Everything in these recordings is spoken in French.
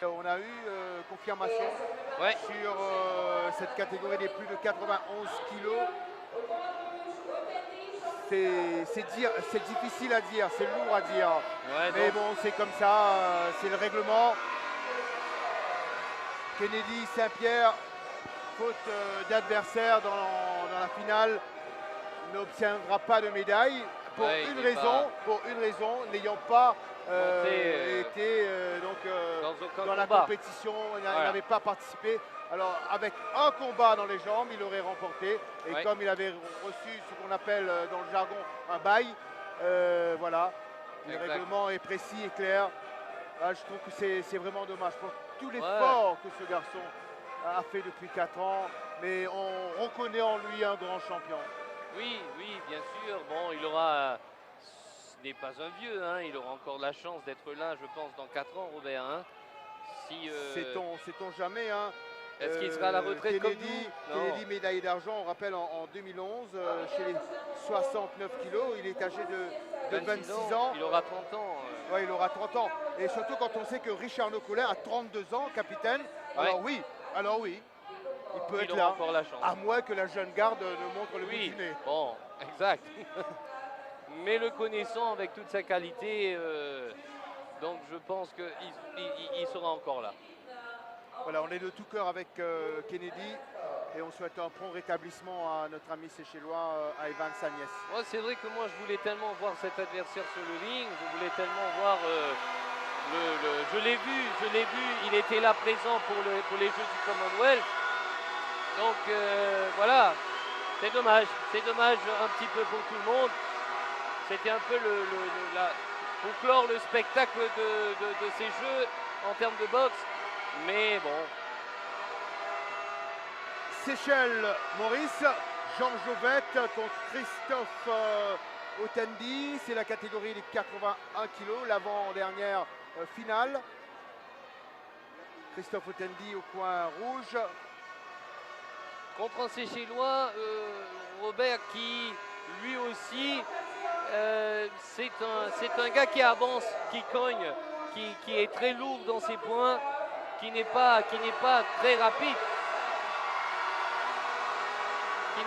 On a eu confirmation sur cette catégorie des plus de 91 kilos. C'est difficile à dire, c'est lourd à dire. Ouais, mais bon, c'est comme ça, c'est le règlement. Kennedy Saint-Pierre, faute d'adversaire dans la finale, n'obtiendra pas de médaille pour une raison, n'ayant pas été dans la compétition, il n'avait pas participé. Alors avec un combat dans les jambes, il aurait remporté. Et comme il avait reçu ce qu'on appelle dans le jargon un bail, voilà, le règlement est précis et clair. Là, je trouve que c'est vraiment dommage pour tout l'effort que ce garçon a fait depuis 4 ans. Mais on reconnaît en lui un grand champion. Oui, oui, bien sûr. Bon, il aura, ce n'est pas un vieux, hein, il aura encore la chance d'être là, je pense, dans 4 ans, Robert. Hein. Si, sait-on jamais, hein. Est-ce qu'il sera à la retraite comme nous? Kennedy, médaillé d'argent, on rappelle en 2011, chez les 69 kilos, il est âgé de 26 ans. Il aura 30 ans. Ouais, il aura 30 ans. Et surtout quand on sait que Richard Nocolin a 32 ans, capitaine. Alors oui, il peut être là, encore la chance. À moins que la jeune garde ne montre le bout du nez. Bon, exact. Mais le connaissant avec toute sa qualité, donc je pense qu'il sera encore là. Voilà, on est de tout cœur avec Kennedy et on souhaite un prompt rétablissement à notre ami séchellois, à Evan Sagnès. Ouais, c'est vrai que moi je voulais tellement voir cet adversaire sur le ring, je voulais tellement voir je l'ai vu, il était là présent pour les Jeux du Commonwealth. Donc voilà, c'est dommage un petit peu pour tout le monde. C'était un peu pour clore le spectacle de ces Jeux en termes de boxe. Mais bon. Seychelles, Maurice, Jean Jovette contre Christophe Otendi. C'est la catégorie des 81 kilos, l'avant-dernière finale. Christophe Otendi au coin rouge. Contre un Seychellois, Robert, qui lui aussi, c'est un gars qui avance, qui cogne, qui est très lourd dans ses points, qui n'est pas très rapide.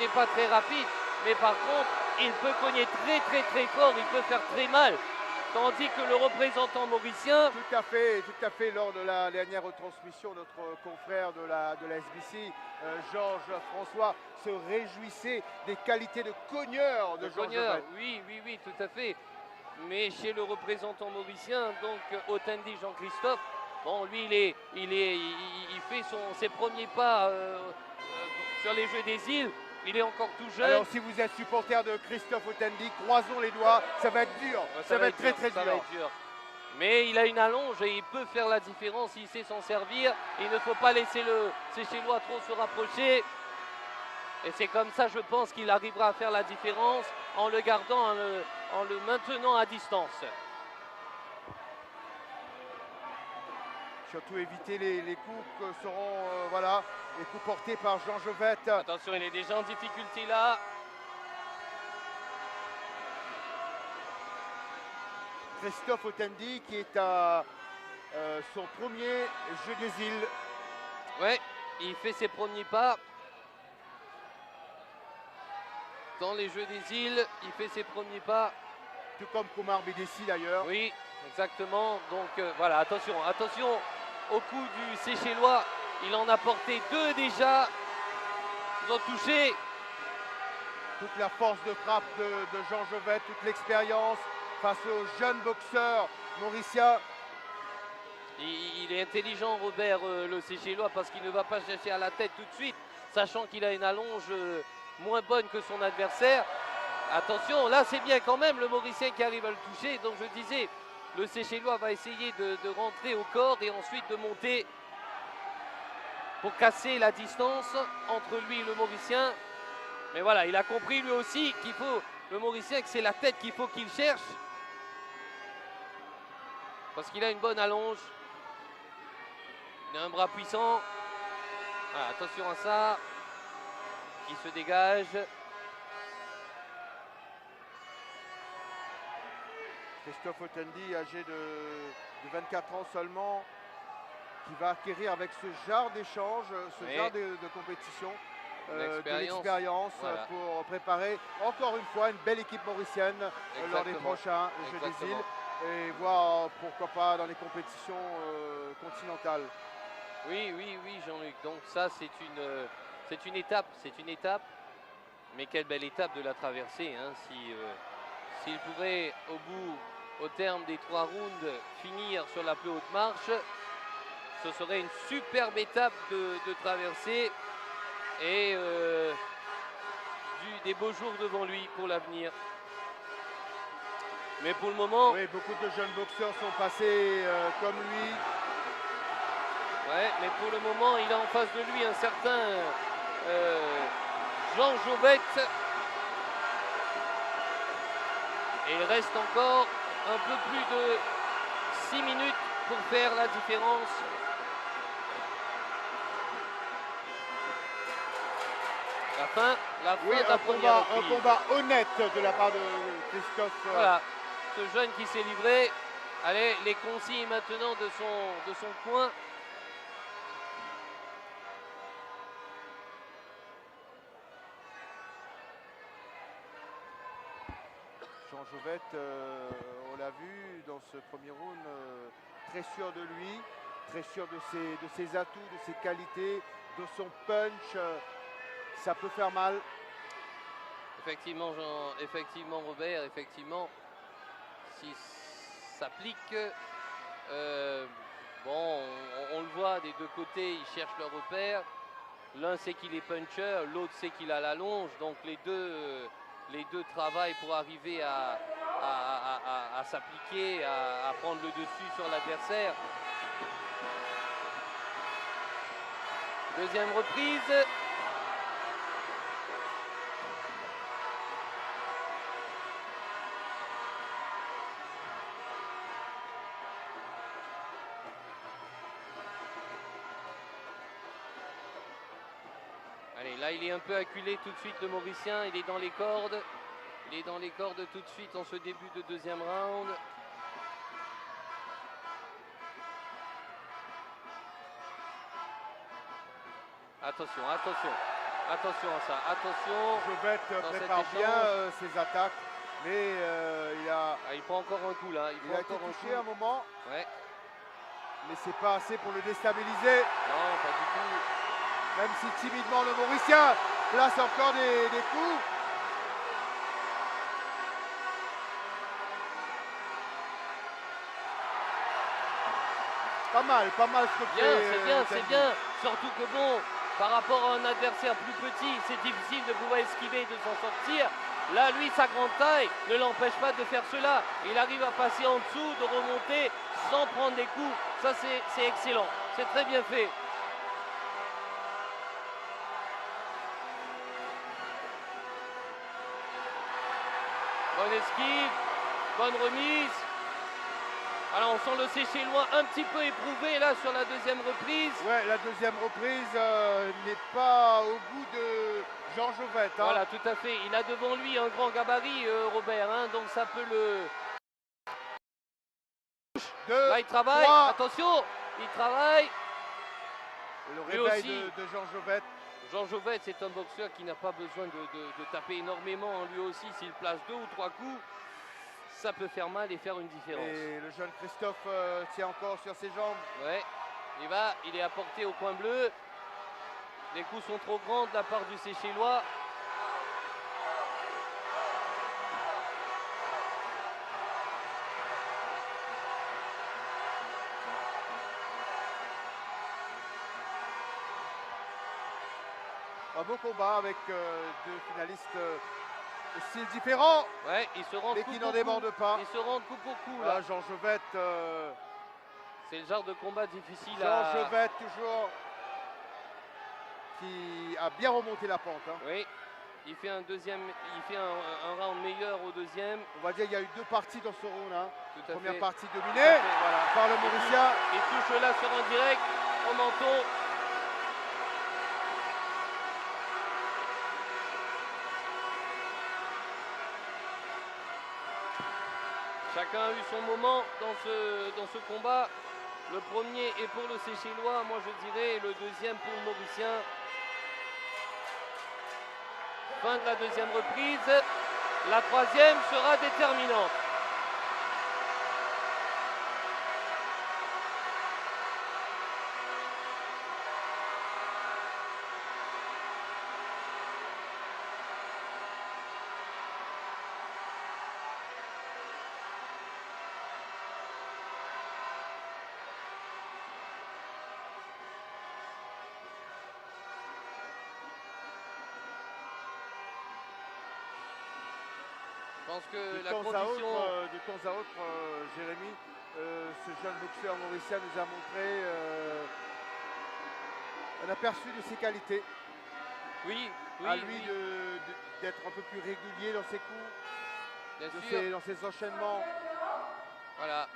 Mais par contre, il peut cogner très fort, il peut faire très mal. Tandis que le représentant mauricien... Tout à fait, lors de la dernière retransmission, notre confrère de la SBC, Georges François, se réjouissait des qualités de cogneur de Georges Jovette. Oui, tout à fait. Mais chez le représentant mauricien, donc Otendi Jean-Christophe, bon, lui, il fait ses premiers pas sur les Jeux des îles. Il est encore tout jeune. Alors si vous êtes supporter de Christophe Otendi, croisons les doigts, ça va être dur. Ça va être très dur. Mais il a une allonge et il peut faire la différence, il sait s'en servir. Il ne faut pas laisser le Seychellois trop se rapprocher. Et c'est comme ça, je pense, qu'il arrivera à faire la différence en le gardant, en le maintenant à distance. Surtout éviter les coups que seront, les coups portés par Jean Jovette. Attention, il est déjà en difficulté là. Christophe Otendi qui est à son premier Jeu des îles. Ouais, il fait ses premiers pas. Dans les Jeux des îles, il fait ses premiers pas. Tout comme Komar Bédessi d'ailleurs. Oui, exactement. Donc voilà, attention au coup du Seychellois. Il en a porté 2 déjà. Ils ont touché. Toute la force de frappe de Jean Jovette, toute l'expérience face aux jeunes boxeurs mauriciens. Il est intelligent, Robert, le Seychellois, parce qu'il ne va pas chercher à la tête tout de suite, sachant qu'il a une allonge moins bonne que son adversaire. Attention, là c'est bien quand même le Mauricien qui arrive à le toucher. Donc je disais, le Seychellois va essayer de rentrer au cordes et ensuite de monter pour casser la distance entre lui et le Mauricien. Mais voilà, il a compris lui aussi qu'il faut, le Mauricien, que c'est la tête qu'il faut qu'il cherche. Parce qu'il a une bonne allonge. Il a un bras puissant. Voilà, attention à ça. Il se dégage. Christophe Otendi, âgé de 24 ans seulement, qui va acquérir avec ce genre d'échange, ce genre de compétition, de l'expérience voilà. Pour préparer encore une fois une belle équipe mauricienne lors des prochains Jeux des îles et voir pourquoi pas dans les compétitions continentales. Oui, Jean-Luc. Donc ça, c'est une étape, mais quelle belle étape de la traversée. Hein, s'il pourrait, au terme des 3 rounds, finir sur la plus haute marche, ce serait une superbe étape de traversée et des beaux jours devant lui pour l'avenir. Mais pour le moment... Oui, beaucoup de jeunes boxeurs sont passés comme lui. Ouais, mais pour le moment, il a en face de lui un certain Jean Jovette. Et il reste encore un peu plus de 6 minutes pour faire la différence. La fin oui, d'un combat honnête de la part de Christophe. Voilà, ce jeune qui s'est livré. Allez, les consignes maintenant de son coin. Jean Jovette, on l'a vu dans ce premier round, très sûr de lui, très sûr de ses atouts, de ses qualités, de son punch. Ça peut faire mal. Effectivement, Robert, effectivement, si ça pique, bon, on le voit des deux côtés, ils cherchent leur repère. L'un sait qu'il est puncher, l'autre sait qu'il a la longe, donc les deux travaillent pour arriver à s'appliquer, à prendre le dessus sur l'adversaire. Deuxième reprise. Allez, là il est un peu acculé tout de suite, le Mauricien, il est dans les cordes. Il est dans les cordes tout de suite en ce début de deuxième round. Attention à ça, attention. Jovette prépare bien ses attaques, mais il prend encore un coup là. Il a été touché à un moment. Ouais. Mais c'est pas assez pour le déstabiliser. Non, pas du tout. Même si timidement le Mauricien place encore des coups. Pas mal structuré. C'est bien. Surtout que bon, par rapport à un adversaire plus petit, c'est difficile de pouvoir esquiver et de s'en sortir. Là, lui, sa grande taille ne l'empêche pas de faire cela. Il arrive à passer en dessous, de remonter sans prendre des coups. Ça, c'est excellent. C'est très bien fait. Bonne esquive, bonne remise. Alors on sent le Seychellois un petit peu éprouvé là sur la deuxième reprise. Ouais, la deuxième reprise n'est pas au goût de Jean Jovette. Hein. Voilà, tout à fait. Il a devant lui un grand gabarit, Robert, hein, donc ça peut le... Là il travaille, 3. Attention, il travaille. Le réveil de Jean Jovette. Jean Jovette, c'est un boxeur qui n'a pas besoin de taper énormément en lui aussi. S'il place 2 ou 3 coups, ça peut faire mal et faire une différence. Et le jeune Christophe tient encore sur ses jambes. Ouais, il est apporté au coin bleu. Les coups sont trop grands de la part du Seychellois. Un beau combat avec deux finalistes de styles différents. Ouais, ils se rendent mais qui n'en débordent pas. Ils se rendent coup pour coup là. Jean Jovette. C'est le genre de combat difficile Jean Jovette toujours qui a bien remonté la pente. Hein. Oui, il fait un round meilleur au deuxième. On va dire qu'il y a eu 2 parties dans ce round. Hein. Première partie dominée voilà. par le Mauricien. Il touche là sur un direct au menton. Chacun a eu son moment dans ce combat. Le premier est pour le Séchellois, moi je dirais, et le deuxième pour le Mauricien. Fin de la deuxième reprise. La troisième sera déterminante. Je pense que la condition... De temps à autre, Jérémy, ce jeune boxeur mauricien nous a montré un aperçu de ses qualités. Oui, à lui d'être un peu plus régulier dans ses coups, dans ses enchaînements. Voilà.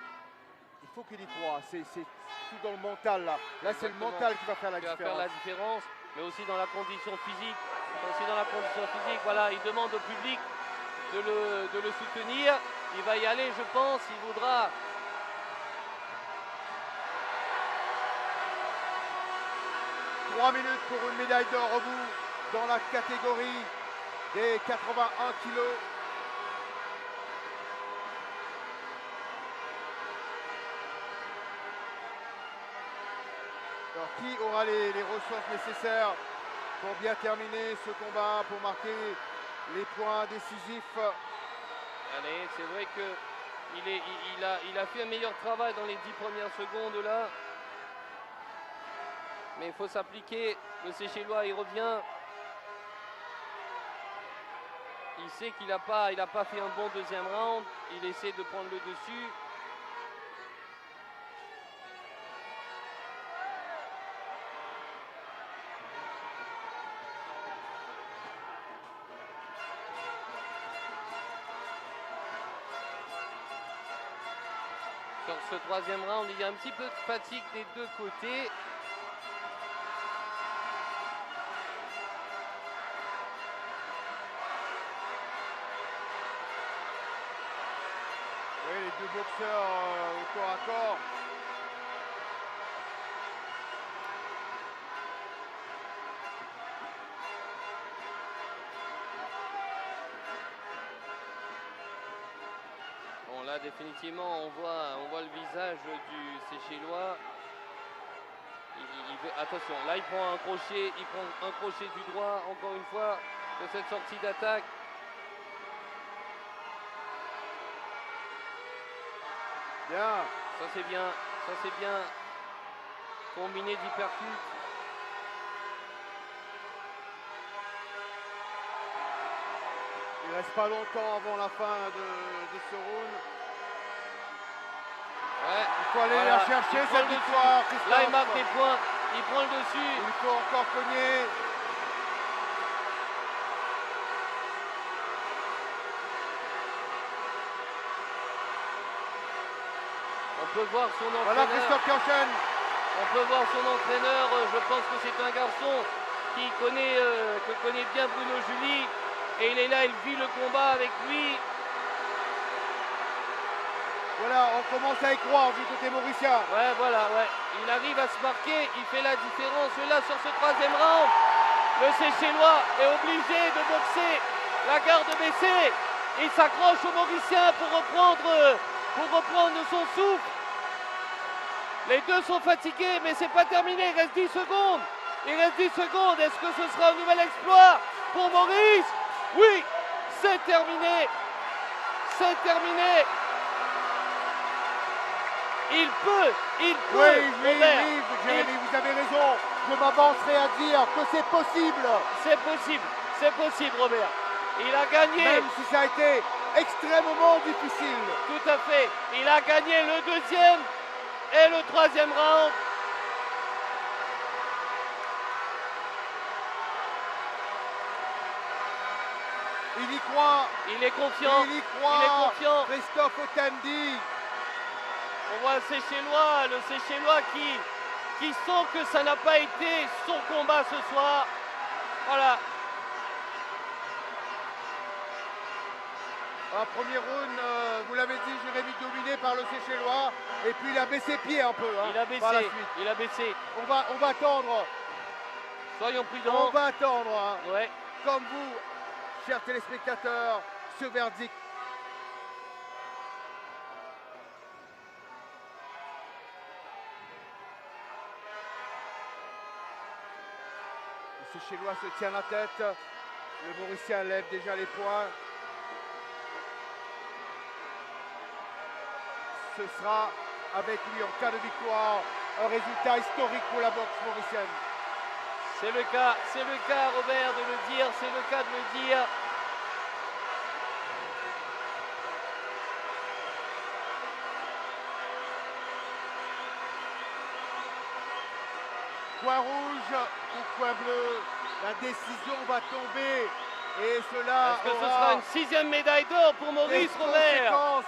Il faut qu'il y croit, c'est tout dans le mental là. Là c'est le mental qui va faire la différence. Mais aussi dans la condition physique. Voilà, il demande au public de le soutenir. Il va y aller, je pense, il voudra. « 3 minutes pour une médaille d'or au bout dans la catégorie des 81 kilos. Alors, qui aura les ressources nécessaires pour bien terminer ce combat, pour marquer les points décisifs? Allez, c'est vrai qu'il a fait un meilleur travail dans les 10 premières secondes là. Mais il faut s'appliquer. Le Séchellois, il revient. Il sait qu'il n'a pas fait un bon deuxième round. Il essaie de prendre le dessus. Sur ce troisième round, il y a un petit peu de fatigue des deux côtés. Oui, les deux boxeurs au corps à corps. Bon, là, définitivement, on voit le visage du Séchellois. Attention, là, il prend un crochet du droit, encore une fois, de cette sortie d'attaque. Bien. Ça c'est bien. Combiné d'hypercute. Il reste pas longtemps avant la fin de ce round. Ouais. Il faut aller la chercher cette victoire. Là il marque des points, il prend le dessus. Il faut encore cogner. On peut voir son entraîneur. Voilà Christophe qui enchaîne. On peut voir son entraîneur. Je pense que c'est un garçon qui connaît bien Bruno Julie. Et il est là, il vit le combat avec lui. Voilà, on commence à y croire du côté mauricien. Ouais, voilà, ouais. Il arrive à se marquer, il fait la différence. Et là, sur ce troisième round, le Séchellois est obligé de boxer la garde baissée. Il s'accroche au Mauricien pour reprendre son souffle. Les deux sont fatigués, mais c'est pas terminé, il reste 10 secondes. Est-ce que ce sera un nouvel exploit pour Maurice? Oui, c'est terminé. Il peut. Oui, Jérémy, vous avez raison. Je m'avancerai à dire que c'est possible. C'est possible, Robert. Il a gagné. Même si ça a été extrêmement difficile. Tout à fait. Il a gagné le deuxième et le troisième round. Il y croit. Il est confiant. Il y croit. Christophe Otamendi. On voit le Séchellois qui sent que ça n'a pas été son combat ce soir. Voilà. Un premier round, vous l'avez dit, Jérémy, dominé par le Seychellois. Et puis il a baissé pied un peu. Hein, il a baissé, il a baissé. On va attendre. Soyons prudents. On va attendre, hein, ouais. Comme vous, chers téléspectateurs, ce verdict. Le Seychellois se tient la tête. Le Mauricien lève déjà les poings. Ce sera avec lui, en cas de victoire, un résultat historique pour la boxe mauricienne. C'est le cas, Robert, de le dire, c'est le cas de le dire. Coin rouge ou coin bleu, la décision va tomber. Et cela Est-ce que ce sera une 6e médaille d'or pour Maurice Robert?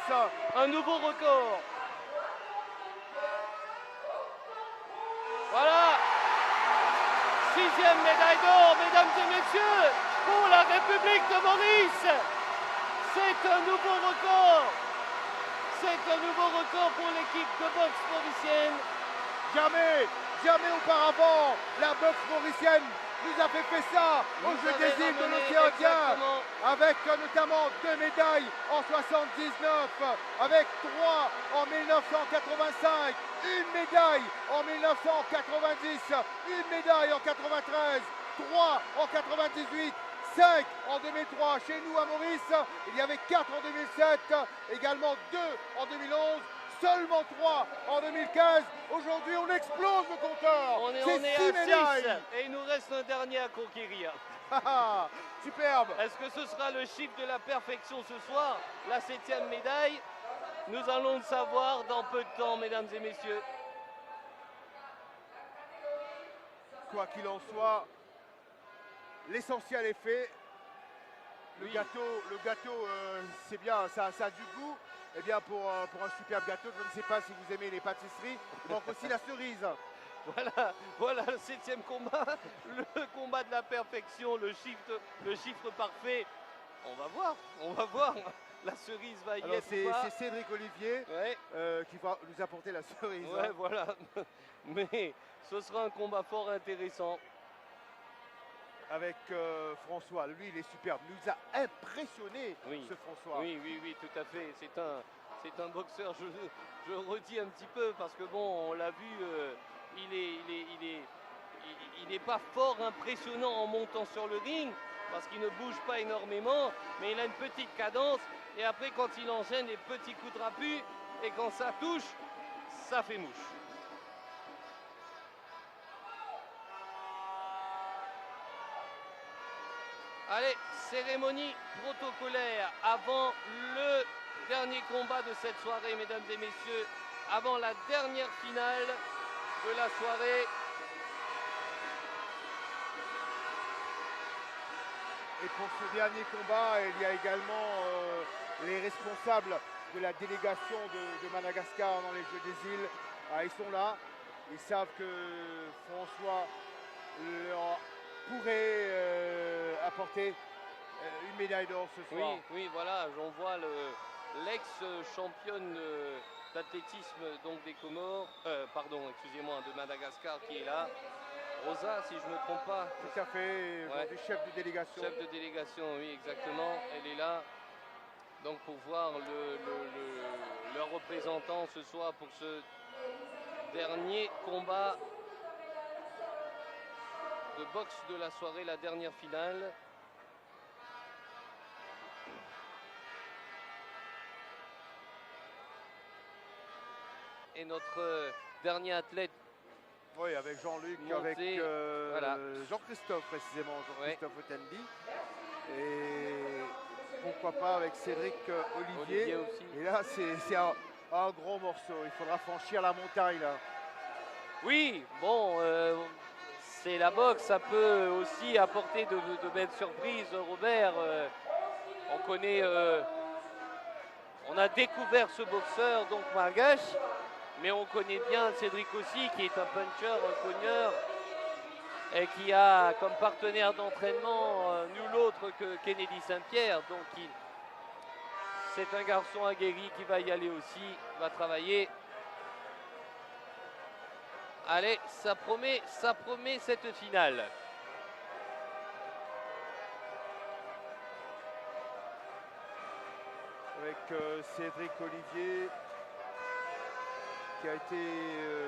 Un nouveau record. Voilà. 6e médaille d'or, mesdames et messieurs, pour la République de Maurice. C'est un nouveau record. C'est un nouveau record pour l'équipe de boxe mauricienne. Jamais auparavant, la boxe mauricienne nous a fait ça aux Jeux des îles de l'océan Indien, avec notamment 2 médailles en 79, avec 3 en 1985, une médaille en 1990, une médaille en 93, 3 en 98, 5 en 2003 chez nous à Maurice, il y avait 4 en 2007, également 2 en 2011, seulement 3 en 2015. Aujourd'hui, on explose le compteur. On est à 6 et il nous reste un dernier à conquérir. Superbe. Est-ce que ce sera le chiffre de la perfection ce soir, la 7e médaille? Nous allons le savoir dans peu de temps, mesdames et messieurs. Quoi qu'il en soit, l'essentiel est fait. Le gâteau, c'est bien, ça a du goût. Eh bien, pour un superbe gâteau, je ne sais pas si vous aimez les pâtisseries, il manque aussi la cerise. Voilà le 7e combat, le combat de la perfection, le chiffre parfait. On va voir. La cerise va y être ou pas. C'est Cédric Olivier qui va nous apporter la cerise. Ouais, voilà. Mais ce sera un combat fort intéressant. Avec François, lui il est superbe, il nous a impressionné ce François. Oui, tout à fait, c'est un boxeur, je redis un petit peu parce que bon, on l'a vu, il n'est pas fort impressionnant en montant sur le ring parce qu'il ne bouge pas énormément, mais il a une petite cadence et après quand il enchaîne les petits coups de rapu et quand ça touche, ça fait mouche. Allez, cérémonie protocolaire avant le dernier combat de cette soirée, mesdames et messieurs, avant la dernière finale de la soirée. Et pour ce dernier combat, il y a également les responsables de la délégation de Madagascar dans les Jeux des îles. Ils sont là, ils savent que François leur pourrait apporter une médaille d'or ce soir. Oui, voilà, j'en vois l'ex-championne d'athlétisme donc des Comores, excusez-moi, de Madagascar qui est là. Rosa, si je ne me trompe pas. Tout à fait, chef de délégation. Chef de délégation, oui, exactement. Elle est là. Donc pour voir leur représentant ce soir pour ce dernier combat de boxe de la soirée, la dernière finale. Et notre dernier athlète. Oui, avec Jean-Luc, avec Jean-Christophe précisément, Jean-Christophe Otendi. Et pourquoi pas avec Cédric Olivier aussi. Et là, c'est un gros morceau. Il faudra franchir la montagne là. Oui, bon, c'est la boxe, ça peut aussi apporter de belles surprises, Robert. On connaît, on a découvert ce boxeur, donc malgache, mais on connaît bien Cédric aussi, qui est un puncher, un cogneur, et qui a comme partenaire d'entraînement nul autre que Kennedy Saint-Pierre. Donc C'est un garçon aguerri qui va y aller aussi, va travailler. Allez, ça promet cette finale. Avec Cédric Olivier, qui a été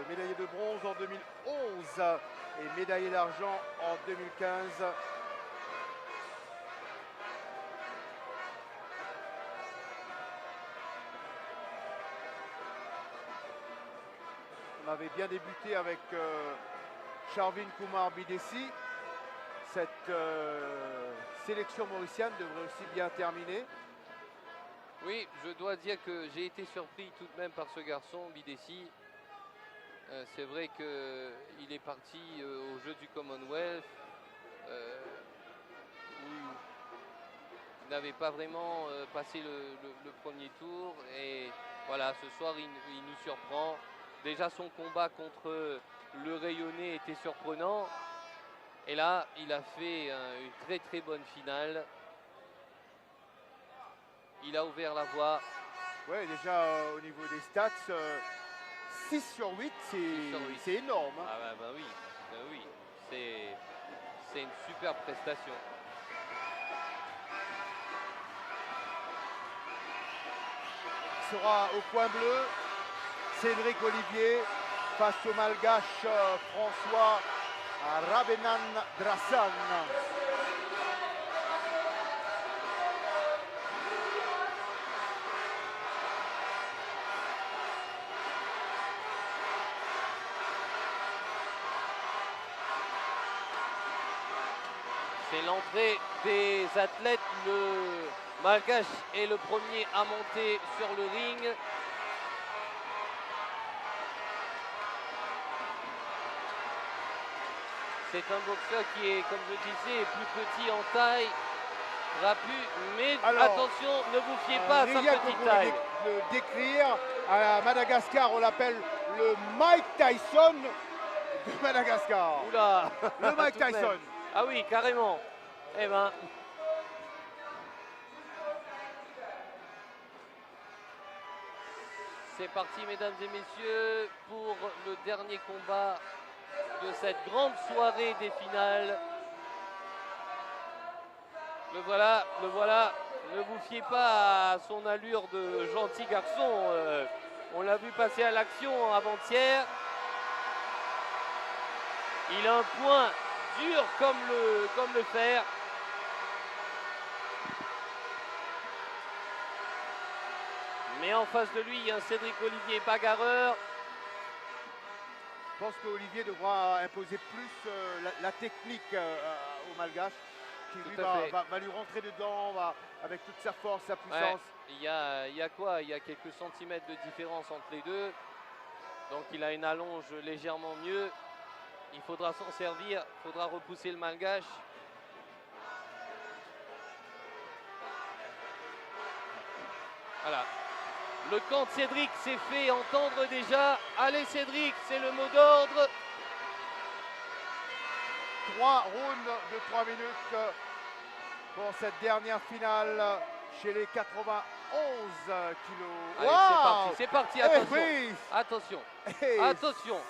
médaillé de bronze en 2011 et médaillé d'argent en 2015. On avait bien débuté avec Charvin Kumar Bidesi. Cette sélection mauricienne devrait aussi bien terminer. Oui, je dois dire que j'ai été surpris tout de même par ce garçon, Bidesi. C'est vrai qu'il est parti aux Jeux du Commonwealth, où il n'avait pas vraiment passé le premier tour. Et voilà, ce soir, il nous surprend. Déjà, son combat contre le rayonné était surprenant. Et là, il a fait une très très bonne finale. Il a ouvert la voie. Oui, déjà au niveau des stats, 6 sur 8, c'est énorme. Hein. Ah bah oui, oui. C'est une super prestation. Il sera au coin bleu, Cédric Olivier face au malgache François Rabenan Drassan. C'est l'entrée des athlètes. Le malgache est le premier à monter sur le ring. C'est un boxeur qui est, comme je disais, plus petit en taille, rapu, mais alors, attention, ne vous fiez pas à sa petite taille. Le décrire, à Madagascar, on l'appelle le Mike Tyson de Madagascar. Oula. Le Mike Tyson. Ah oui, carrément. Eh ben. C'est parti, mesdames et messieurs, pour le dernier combat de cette grande soirée des finales. Le voilà, le voilà. Ne vous fiez pas à son allure de gentil garçon. On l'a vu passer à l'action avant-hier. Il a un poing dur comme le fer. Mais en face de lui, il y a un Cédric Olivier bagarreur. Je pense qu'Olivier devra imposer plus la technique au Malgache, qui lui va lui rentrer dedans avec toute sa force, sa puissance. Ouais, il y a quoi? Il y a quelques centimètres de différence entre les deux. Donc il a une allonge légèrement mieux. Il faudra s'en servir, il faudra repousser le Malgache. Voilà. Le camp de Cédric s'est fait entendre déjà. Allez Cédric, c'est le mot d'ordre. 3 rounds de 3 minutes pour cette dernière finale chez les 91 kilos. Allez, wow, c'est parti, attention. Attention, attention.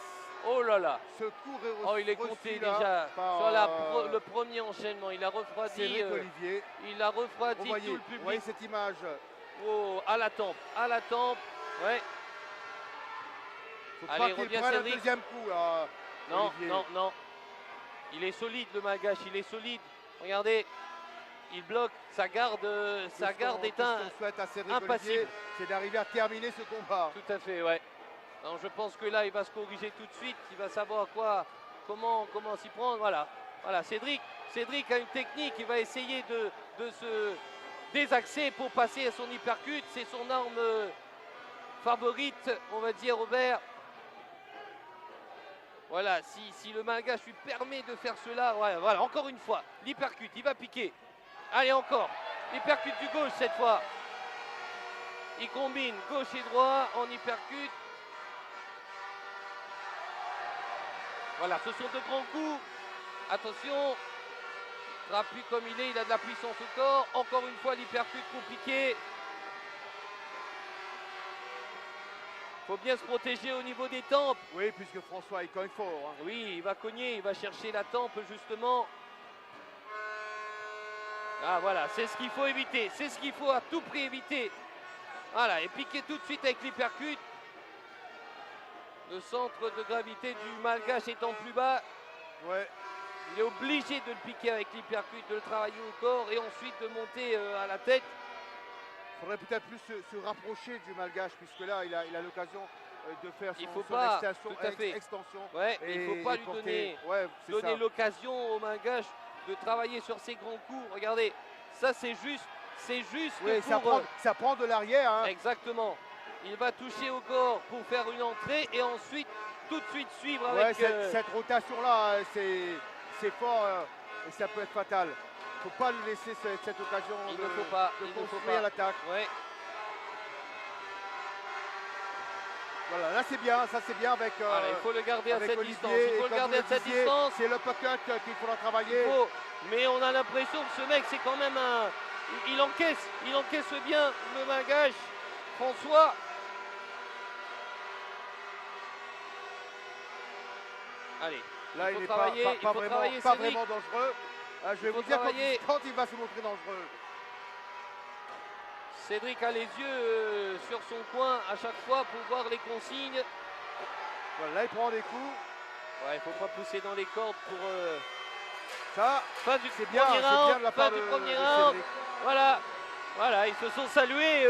Oh là là. Ce coup il est compté déjà sur le premier enchaînement. Il a refroidi. Olivier. Il a refroidi tout le public. Vous voyez cette image. Oh, à la tempe, ouais. Faut pas qu'il prenne un deuxième coup là. Non, Olivier. non. Il est solide le Malgache, il est solide. Regardez, il bloque, sa garde est impassible. C'est d'arriver à terminer ce combat. Tout à fait, ouais. Donc je pense que là, il va se corriger tout de suite. Il va savoir comment s'y prendre. Voilà, Cédric a une technique. Il va essayer de se désaxer pour passer à son hypercute. C'est son arme favorite, on va dire, Robert. Voilà, si le Malgache lui permet de faire cela, voilà, encore une fois, l'hypercute, il va piquer. Allez, encore, l'hypercute du gauche cette fois. Il combine gauche et droit en hypercute. Voilà, ce sont de grands coups. Attention, trapu comme il a de la puissance au corps. Encore une fois, l'hypercute compliqué. faut bien se protéger au niveau des tempes. Oui, puisque François il cogne fort. Hein. Oui, il va cogner, il va chercher la tempe justement. Ah voilà, c'est ce qu'il faut éviter, c'est ce qu'il faut à tout prix éviter. Voilà, et piquer tout de suite avec l'hypercute. Le centre de gravité du Malgache étant plus bas. Ouais. Il est obligé de le piquer avec l'hypercute, de le travailler au corps et ensuite de monter à la tête. Il faudrait peut-être plus se rapprocher du Malgache, puisque là, il a l'occasion de faire extension. Ouais, il ne faut pas lui donner l'occasion au Malgache de travailler sur ses grands coups. Regardez, ça c'est juste oui, pour... ça prend de l'arrière. Hein. Exactement. Il va toucher au corps pour faire une entrée et ensuite tout de suite suivre ouais, avec... Cette rotation-là, c'est fort et ça peut être fatal. Il ne faut pas lui laisser cette occasion de construire l'attaque. Ouais. Voilà, là c'est bien, ça c'est bien avec. Voilà, il faut le garder à cette Olivier, distance. Il faut le garder à cette distance. C'est le pocket qu'il faudra travailler. Mais on a l'impression que ce mec, c'est quand même un. Il encaisse bien le Malgache. François. Allez, là il faut n'est travailler, pas vraiment dangereux. Je vais vous dire quand il va se montrer dangereux. Cédric a les yeux sur son coin à chaque fois pour voir les consignes. Voilà, là il prend des coups. Ouais, il ne faut pas pousser dans les cordes pour... Ça, c'est bien de la part du premier round. Voilà, ils se sont salués.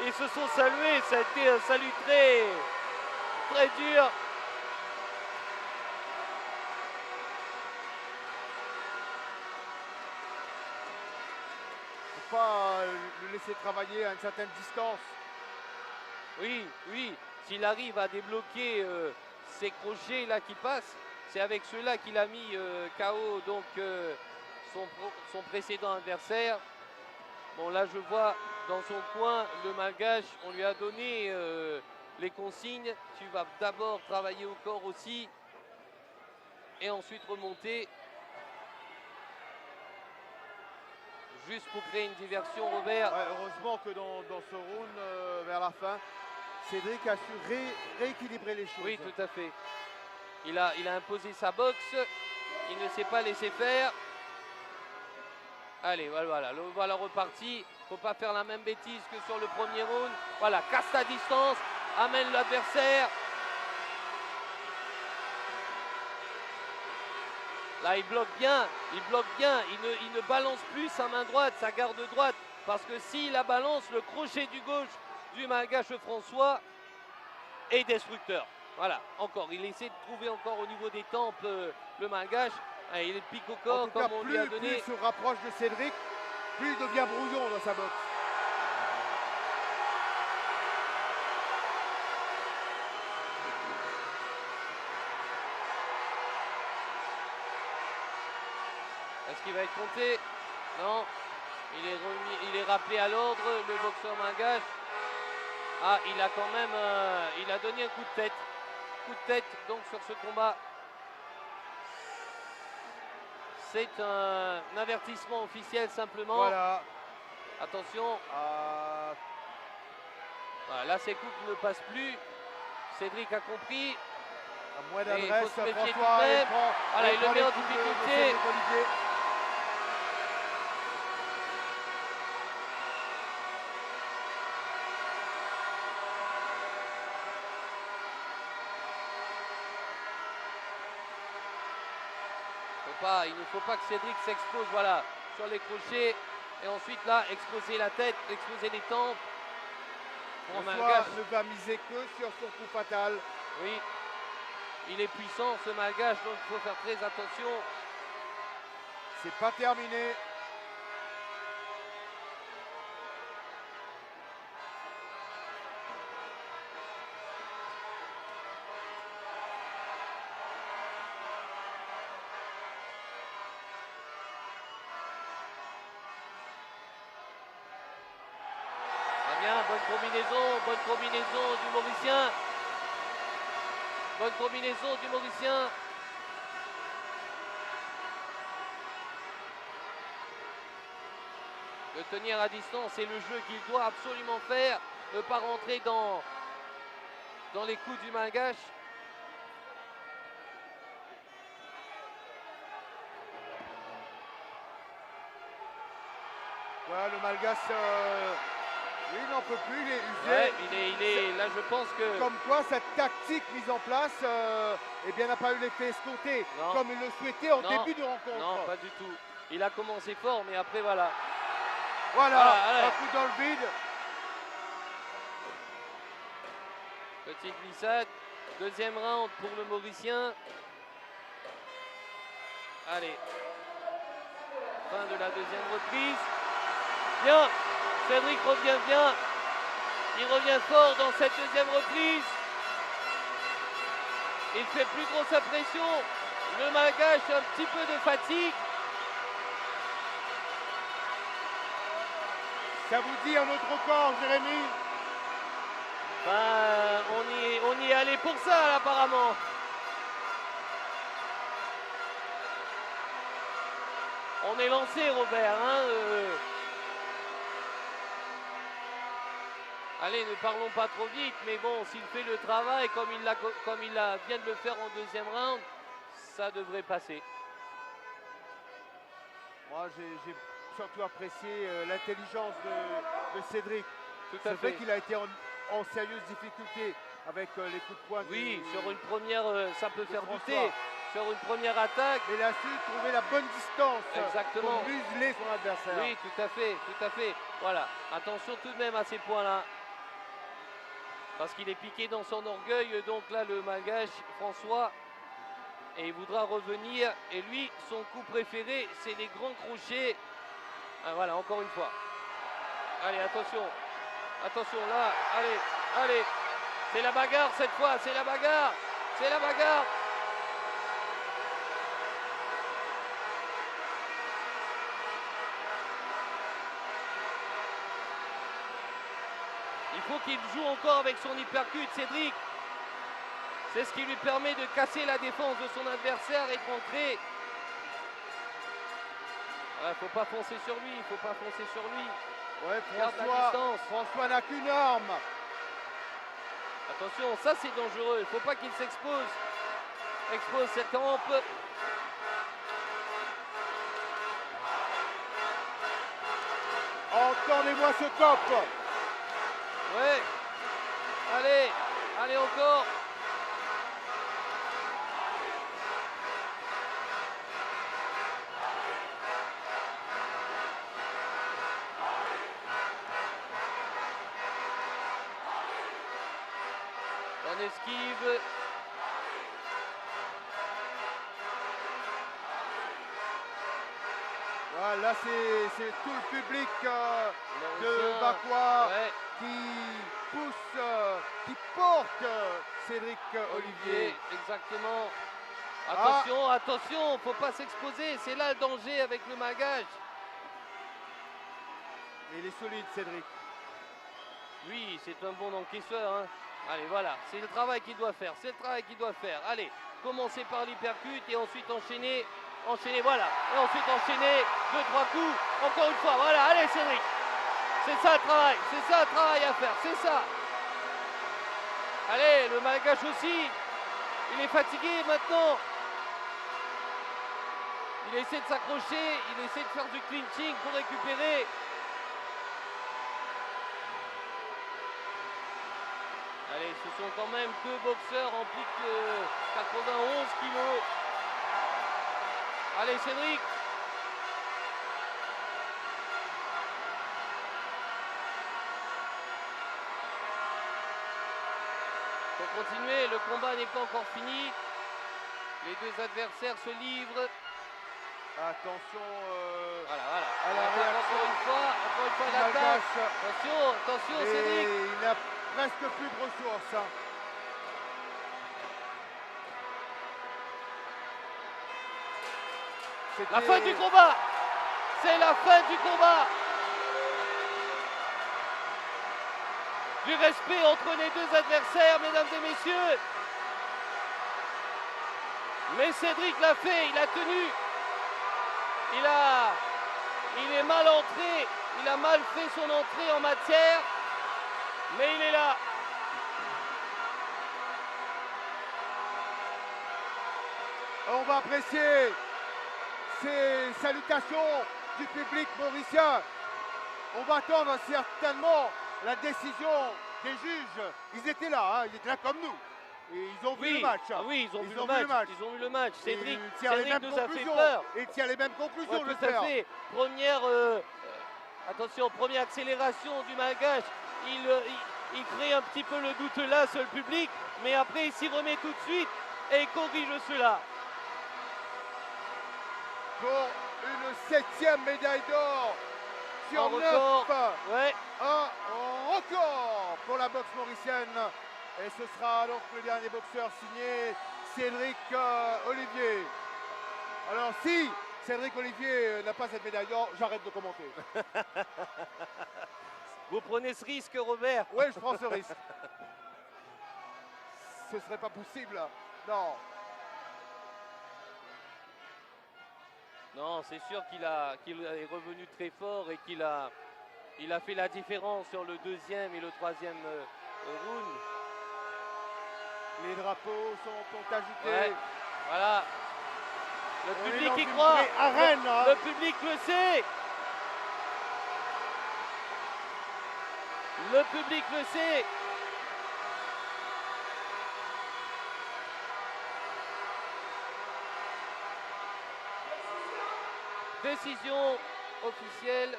Ils se sont salués, ça a été un salut très dur. Pas le laisser travailler à une certaine distance. Oui, s'il arrive à débloquer ces crochets là qui passent, c'est avec ceux-là qu'il a mis KO donc son précédent adversaire. Bon là je vois dans son coin le Malgache, on lui a donné les consignes. Tu vas d'abord travailler au corps aussi et ensuite remonter. Juste pour créer une diversion, Robert. Ouais, heureusement que dans ce round, vers la fin, Cédric a su rééquilibrer les choses. Oui, tout à fait. Il a imposé sa boxe. Il ne s'est pas laissé faire. Allez, voilà reparti. Il ne faut pas faire la même bêtise que sur le premier round. Voilà, casse ta distance. Amène l'adversaire. Là, il bloque bien, il ne balance plus sa main droite, sa garde droite, parce que s'il la balance, le crochet du gauche du Malgache François est destructeur. Voilà, encore, il essaie de trouver encore au niveau des tempes le Malgache, il pique au corps comme on lui a donné. Plus il se rapproche de Cédric, plus il devient brouillon dans sa boxe. Est-ce qu'il va être compté? Non. Il est rappelé à l'ordre, le boxeur Malgache. Ah, il a quand même il a donné un coup de tête. Coup de tête donc sur ce combat. C'est un avertissement officiel simplement. Voilà. Attention. Voilà, là ces coups ne passent plus. Cédric a compris. À moins d'adresse, François, il le met en difficulté. Il ne faut pas que Cédric s'expose, voilà, sur les crochets. Et ensuite, là, exposer la tête, exposer les tempes. François ne va miser que sur son coup fatal. Oui, il est puissant, ce Malgache, donc il faut faire très attention. C'est pas terminé. Bonne combinaison du Mauricien. Bonne combinaison du Mauricien. Le tenir à distance, c'est le jeu qu'il doit absolument faire. Ne pas rentrer dans dans les coups du Malgache. Voilà, le Malgache, il n'en peut plus, il est usé. Ouais, là je pense que... Comme quoi cette tactique mise en place eh bien, n'a pas eu l'effet escompté, comme il le souhaitait en début de rencontre. Non, pas du tout. Il a commencé fort, mais après voilà. Voilà, un coup dans le vide. Petite glissade. Deuxième round pour le Mauricien. Allez. Fin de la deuxième reprise. Bien. Cédric revient bien. Il revient fort dans cette deuxième reprise. Il fait plus grosse pression. Le Malgache a un petit peu de fatigue. Ça vous dit un autre record, Jérémy? Ben, on y est allé pour ça, là, apparemment. On est lancé, Robert. Hein, Allez, ne parlons pas trop vite, mais bon, s'il fait le travail comme il vient de le faire en deuxième round, ça devrait passer. Moi, j'ai surtout apprécié l'intelligence de Cédric. C'est vrai qu'il a été en sérieuse difficulté avec les coups de poing. Oui, sur une première, ça peut faire douter. Sur une première attaque. Mais il a su trouver la bonne distance. Exactement. Pour museler son adversaire. Oui, tout à fait, tout à fait. Voilà, attention tout de même à ces points-là. Parce qu'il est piqué dans son orgueil, donc là le Malgache, François, et il voudra revenir. Et lui, son coup préféré, c'est les grands crochets. Ah, voilà, encore une fois. Allez, attention. Attention, là, allez, allez. C'est la bagarre cette fois, c'est la bagarre. C'est la bagarre. Il faut qu'il joue encore avec son hypercute, Cédric. C'est ce qui lui permet de casser la défense de son adversaire et de rentrer. Il ne faut pas foncer sur lui, il faut pas foncer sur lui. Ouais, Garde la distance. François n'a qu'une arme. Attention, ça c'est dangereux, il ne faut pas qu'il s'expose. Expose, c'est comment on peut... Entendez-moi ce top. Ouais. Allez, allez encore. On esquive. Voilà, là c'est tout le public de Vacois qui pousse, qui porte Cédric Olivier. Exactement. Attention, attention, faut pas s'exposer. C'est là le danger avec le Malgache. Il est solide, Cédric. Oui, c'est un bon encaisseur. Hein. Allez, voilà, c'est le travail qu'il doit faire. C'est le travail qu'il doit faire. Allez, commencer par l'hypercute et ensuite enchaîner. Enchaîner, voilà. Et ensuite enchaîner 2-3 coups. Encore une fois, voilà. Allez, Cédric. C'est ça le travail. C'est ça le travail à faire. C'est ça. Allez, le Malgache aussi. Il est fatigué maintenant. Il essaie de s'accrocher. Il essaie de faire du clinching pour récupérer. Allez, ce sont quand même deux boxeurs en plus de 91 kilos. Allez, Cédric. Pour continuer, le combat n'est pas encore fini. Les deux adversaires se livrent. Attention voilà, voilà. à la réaction. Encore une fois l'attaque. Attention, attention, Cédric. Il n'a presque plus de ressources. Hein. La fin du combat. C'est la fin du combat. Du respect entre les deux adversaires, mesdames et messieurs. Mais Cédric l'a fait, il a tenu. Il est mal entré, il a mal fait son entrée en matière, mais il est là. On va apprécier ces salutations du public mauricien. On va attendre certainement la décision des juges. Ils étaient là, hein, ils étaient là comme nous. Et ils ont vu le match. Oui, ils ont vu le match. Ils ont vu le match. Cédric nous a fait peur. Et il tient les mêmes conclusions, ouais, tout à fait. Attention, première accélération du Malgache. Il crée un petit peu le doute là sur le public, mais après il s'y remet tout de suite et il corrige cela. Pour une 7e médaille d'or sur 9. Ouais. Un record pour la boxe mauricienne. Et ce sera donc le dernier boxeur signé, Cédric Olivier. Alors si Cédric Olivier n'a pas cette médaille d'or, j'arrête de commenter. Vous prenez ce risque, Robert? Oui, je prends ce risque. Ce serait pas possible. Non. Non, c'est sûr qu'il est revenu très fort et qu'il a fait la différence sur le deuxième et le troisième round. Les drapeaux sont ajoutés. Ouais, voilà. Le public y croit. Le public le sait. Le public le sait. Décision officielle.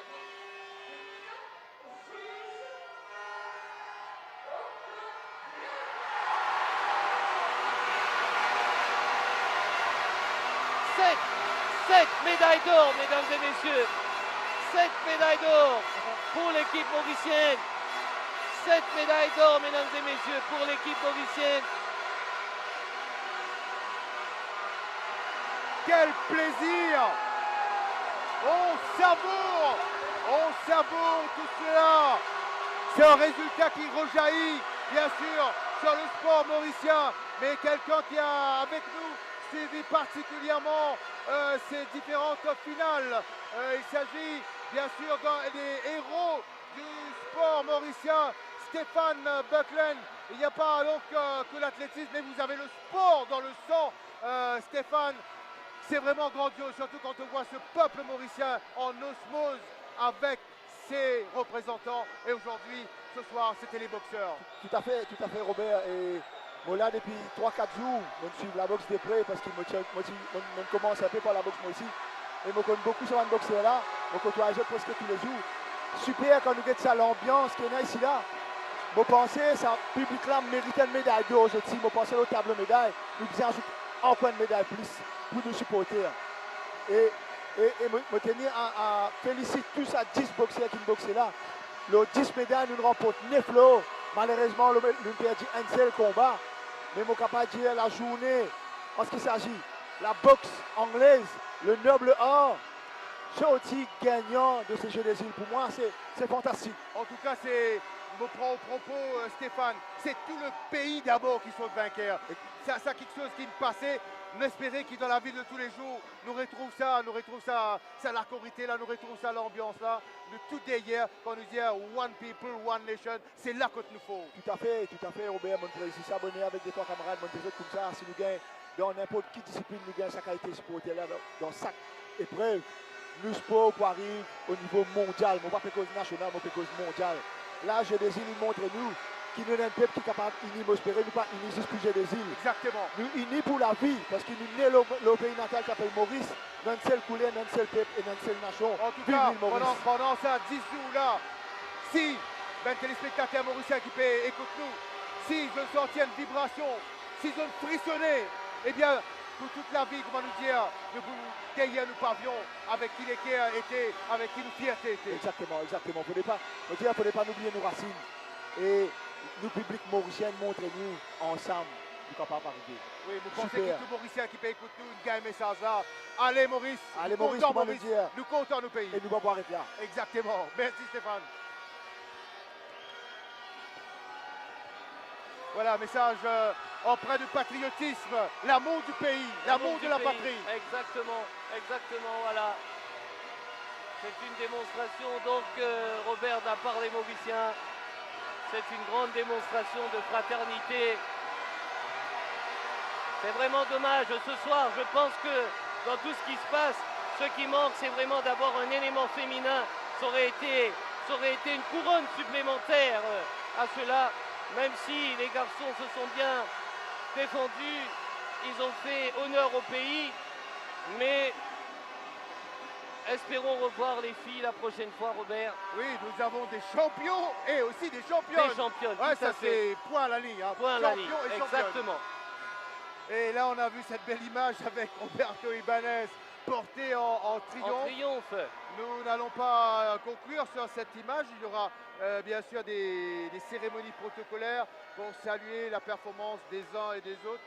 Sept médailles d'or, mesdames et messieurs. 7 médailles d'or pour l'équipe mauricienne. 7 médailles d'or, mesdames et messieurs, pour l'équipe mauricienne. Quel plaisir! On savoure tout cela. C'est un résultat qui rejaillit, bien sûr, sur le sport mauricien, mais quelqu'un qui a avec nous suivi particulièrement ces différentes finales. Il s'agit bien sûr d'un des héros du sport mauricien, Stéphane Buckland. Il n'y a pas donc que l'athlétisme, mais vous avez le sport dans le sang, Stéphane. C'est vraiment grandiose, surtout quand on voit ce peuple mauricien en osmose avec ses représentants. Et aujourd'hui, ce soir, c'était les boxeurs. Tout à fait, Robert. Et moi, là, depuis 3-4 jours, je suis la boxe de près parce que je commence un peu par la boxe moi aussi. Et je connais beaucoup sur un boxeur là. Je côtoie presque tous les jours. Super quand nous regardons ça, l'ambiance qu'il y a ici là. Je pense que ce public-là mérite une médaille d'or aujourd'hui. Je pense au tableau médaille. Nous disons encore une médaille plus pour nous supporter. Et je tenir à féliciter tous ces 10 boxeurs qui boxent là. Les 10 médailles, nous remportons 9 lots. Malheureusement, nous avons perdu un seul combat. Mais je suis capable de dire la journée, en ce qui s'agit, la boxe anglaise, le noble or, sorti gagnant de ces Jeux des îles. Pour moi, c'est fantastique. En tout cas, je me prends au propos, Stéphane, c'est tout le pays d'abord qui sont vainqueurs. C'est quelque chose qui me passait. N'espérer que dans la vie de tous les jours, nous retrouvons ça la corité là, nous retrouvons ça l'ambiance là, de tout hier, quand nous dit one people, one nation, c'est là que nous faut. Tout à fait, Robert, mon frère, si s'abonner avec des trois camarades, mon frère, comme ça, si nous gagnons dans n'importe quelle discipline, nous gagnons chaque qualité supporter là, dans chaque épreuve, nous sport pour arriver au niveau mondial, mon pas cause national, mon cause mondial. Là, Jeux des îles, il montre nous qui nous est un peuple qui est capable d'unir, espérer, nous pas unis juste pour Jeux des îles. Exactement. Nous unis pour la vie, parce que nous sommes le pays natal qui s'appelle Maurice, dans une seule couleur, dans une seule peuple et dans une seule nation. En tout cas, pendant ça, 10 jours là, si les téléspectateurs mauriciens qui écoutent nous, s'ils ont senti une vibration, s'ils ont frissonné, eh bien, pour toute la vie, comment nous dire, derrière nous pavions, avec qui les cœurs étaient, avec qui nous fierté était. Exactement. Il ne faudrait pas oublier nos racines. Et nous, public mauricien, montrez-nous ensemble, nous sommes capables d'arriver. Oui, vous pensez que tout Mauricien qui peut écouter nous, une gagne message là. Allez Maurice, Maurice, nous comptons nos pays. Et nous allons arrêter là. Exactement. Merci Stéphane. Voilà, message empreint de patriotisme, l'amour du pays, l'amour de la patrie. Exactement, voilà. C'est une démonstration, donc Robert n'a parlé mauricien. C'est une grande démonstration de fraternité C'est vraiment dommage. Ce soir, je pense que dans tout ce qui se passe, ce qui manque, c'est vraiment d'avoir un élément féminin. Ça aurait été une couronne supplémentaire à cela, même si les garçons se sont bien défendus, ils ont fait honneur au pays, mais espérons revoir les filles la prochaine fois, Robert. Oui, nous avons des champions et aussi des championnes. Des championnes, ouais, tout à ça fait. c'est point à la ligne. Hein. Point à la ligne, Et exactement. Et là, on a vu cette belle image avec Roberto Ibanez porté en triomphe. En triomphe. Nous n'allons pas conclure sur cette image. Il y aura bien sûr des cérémonies protocolaires pour saluer la performance des uns et des autres,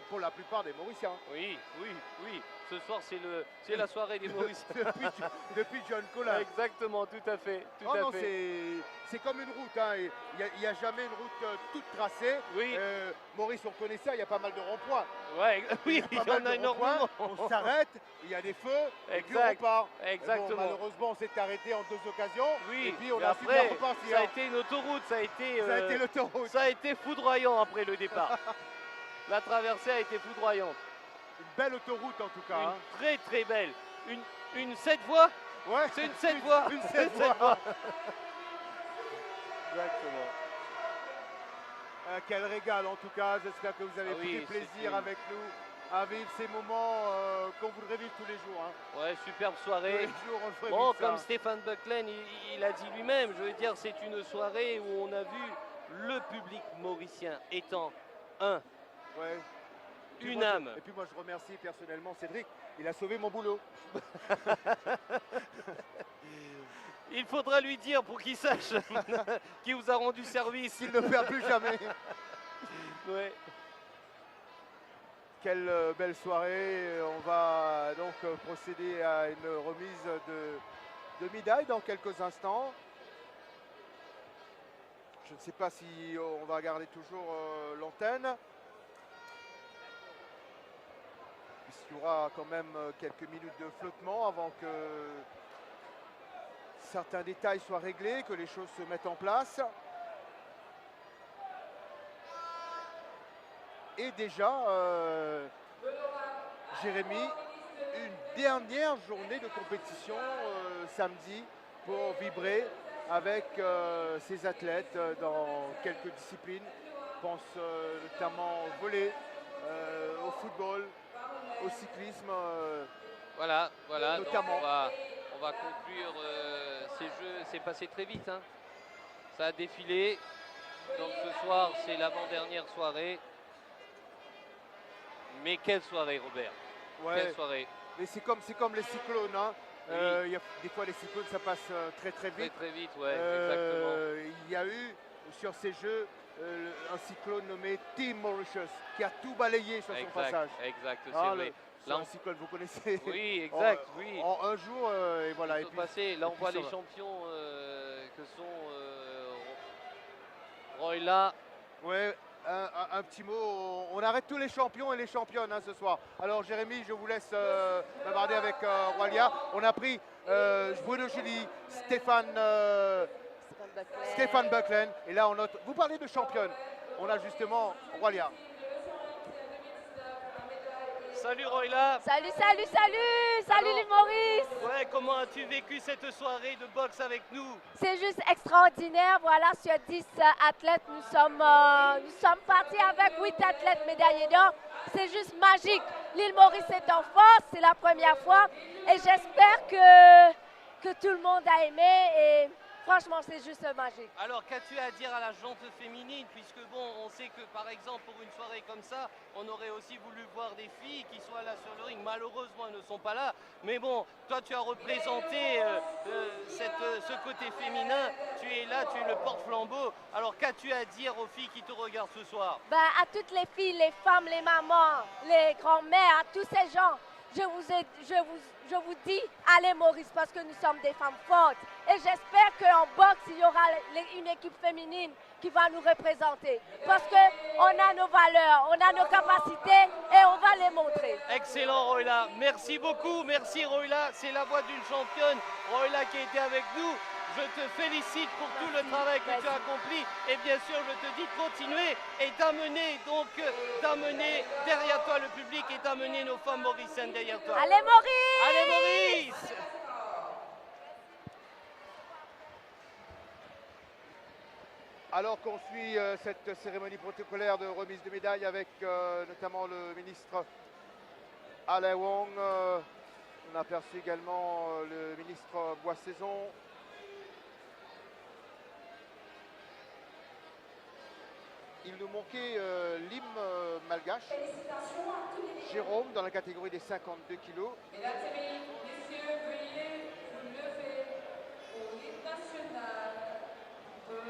pour la plupart des Mauriciens. Oui, oui, oui. Ce soir, c'est la soirée des Mauriciens. depuis John Collins. Exactement, tout à fait. C'est comme une route. Hein. Il n'y a jamais une route toute tracée. Oui. Maurice, on connaît ça, il y a pas mal de ronds-points. Ouais, oui, il y en a énormément. On s'arrête, il y a des feux, et puis on repart. Exactement. Bon, malheureusement, on s'est arrêté en 2 occasions. Oui, et puis on a après, fini à repartir. Ça a été une autoroute, ça a été l'autoroute. Ça a été foudroyant après le départ. La traversée a été foudroyante. Une belle autoroute en tout cas. Une très très belle. Une 7 voies. Ouais, c'est une 7 voies. Une 7 voies. Exactement. Quel régal en tout cas. J'espère que vous avez pris plaisir avec nous à vivre ces moments qu'on voudrait vivre tous les jours. Hein. Ouais, superbe soirée. Tous les jours, on ferait bon, vivre comme ça. Stéphane Bucklen, il a dit lui-même, je veux dire, c'est une soirée où on a vu le public mauricien étant un. Ouais. Une âme. Et puis moi je remercie personnellement Cédric, il a sauvé mon boulot. Il faudra lui dire pour qu'il sache qu'il vous a rendu service. Il ne perd plus jamais. Ouais. Quelle belle soirée. On va donc procéder à une remise de médailles dans quelques instants. Je ne sais pas si on va garder toujours l'antenne. Il y aura quand même quelques minutes de flottement avant que certains détails soient réglés, que les choses se mettent en place. Et déjà, Jérémy, une dernière journée de compétition samedi pour vibrer avec ces athlètes dans quelques disciplines. Je pense notamment au volley, au football, au cyclisme. Voilà, notamment. On va conclure ces jeux. C'est passé très vite. Hein. Ça a défilé. Donc ce soir, c'est l'avant-dernière soirée. Mais quelle soirée, Robert. Ouais. Quelle soirée. Mais c'est comme les cyclones. Hein. Oui. Des fois, les cyclones, ça passe très très vite. Très vite, ouais, exactement. Il y a eu sur ces jeux un cyclone nommé Team Mauritius qui a tout balayé sur son passage. Exact, c'est vrai. Là, un cyclone, vous connaissez. Oui, exact, oui. En un jour, et voilà. Et puis, passé, là, on voit les champions que sont Royla. Ouais, un petit mot. On arrête tous les champions et les championnes hein, ce soir. Alors, Jérémy, je vous laisse bavarder avec Roylia. On a pris Bruno Julie, Stéphane Bucklen. Et là, on note. Vous parlez de championne. On a justement Roylia. Salut Royla. Salut l'île Maurice. Ouais, comment as-tu vécu cette soirée de boxe avec nous? C'est juste extraordinaire. Voilà, sur 10 athlètes, nous sommes partis avec 8 athlètes médaillés d'or. C'est juste magique. L'île Maurice est en force, c'est la première fois. Et j'espère que tout le monde a aimé. Et franchement, c'est juste magique. Alors, qu'as-tu à dire à la jante féminine? Puisque bon, on sait que par exemple, pour une soirée comme ça, on aurait aussi voulu voir des filles qui soient là sur le ring. Malheureusement, elles ne sont pas là. Mais bon, toi, tu as représenté ce côté féminin. Tu es là, tu es le porte-flambeau. Alors, qu'as-tu à dire aux filles qui te regardent ce soir? À toutes les filles, les femmes, les mamans, les grands-mères, à tous ces gens, je vous dis, allez Maurice, parce que nous sommes des femmes fortes. Et j'espère qu'en boxe, il y aura une équipe féminine qui va nous représenter. Parce qu'on a nos valeurs, on a nos capacités et on va les montrer. Excellent Royla, merci beaucoup, merci Royla. C'est la voix d'une championne, Royla qui a été avec nous. Je te félicite pour tout le travail que tu as accompli et bien sûr je te dis de continuer et d'amener derrière toi le public et d'amener nos femmes mauriciennes derrière toi. Allez Maurice! Allez Maurice! Alors qu'on suit cette cérémonie protocolaire de remise de médailles avec notamment le ministre Alain Wong, on a aperçu également le ministre Boissaison. Il nous manquait l'hymne malgache, Jérôme, dans la catégorie des 52 kilos. Mesdames et messieurs, veuillez vous lever au l'hymne national de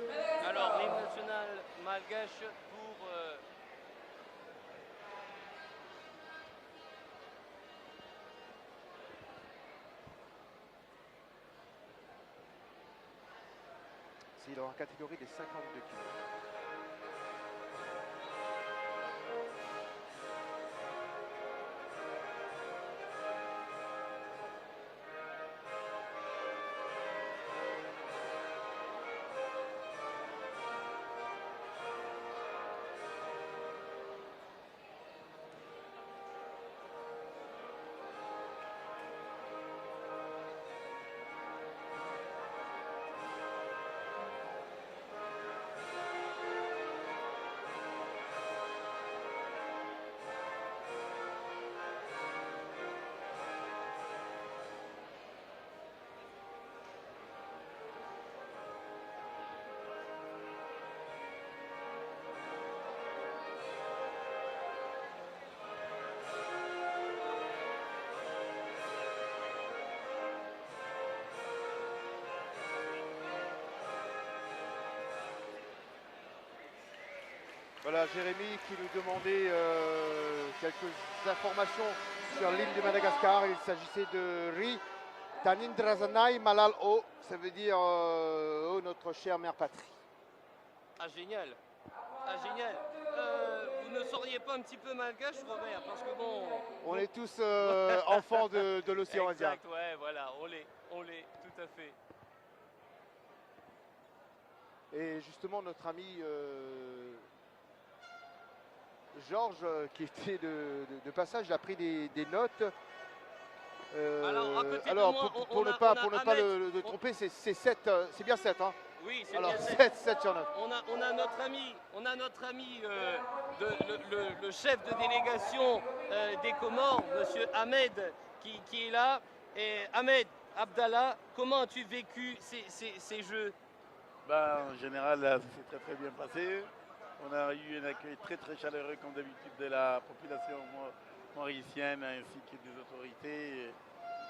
Madagascar. Alors, l'hymne national malgache pour... C'est dans la catégorie des 52 kilos. Voilà, Jérémy qui nous demandait quelques informations sur l'île de Madagascar. Il s'agissait de Ri Tanindrazanai Malal O, ça veut dire oh, notre chère mère patrie. Ah génial, ah génial. Vous ne seriez pas un petit peu malgache, Robert, parce que bon... On est tous enfants de l'océan Indien. Exact, ouais, voilà, on l'est, tout à fait. Et justement, notre ami Georges, qui était de passage, il a pris des notes. Alors, pour ne pas le tromper, c'est 7, c'est bien 7. Hein. Oui, c'est alors bien 7 sur 9. On a notre ami, le chef de délégation des Comores, monsieur Ahmed, qui est là. Et Ahmed Abdallah, comment as-tu vécu ces jeux? En général, ça s'est très très bien passé. On a eu un accueil très très chaleureux comme d'habitude de la population mauricienne ainsi que des autorités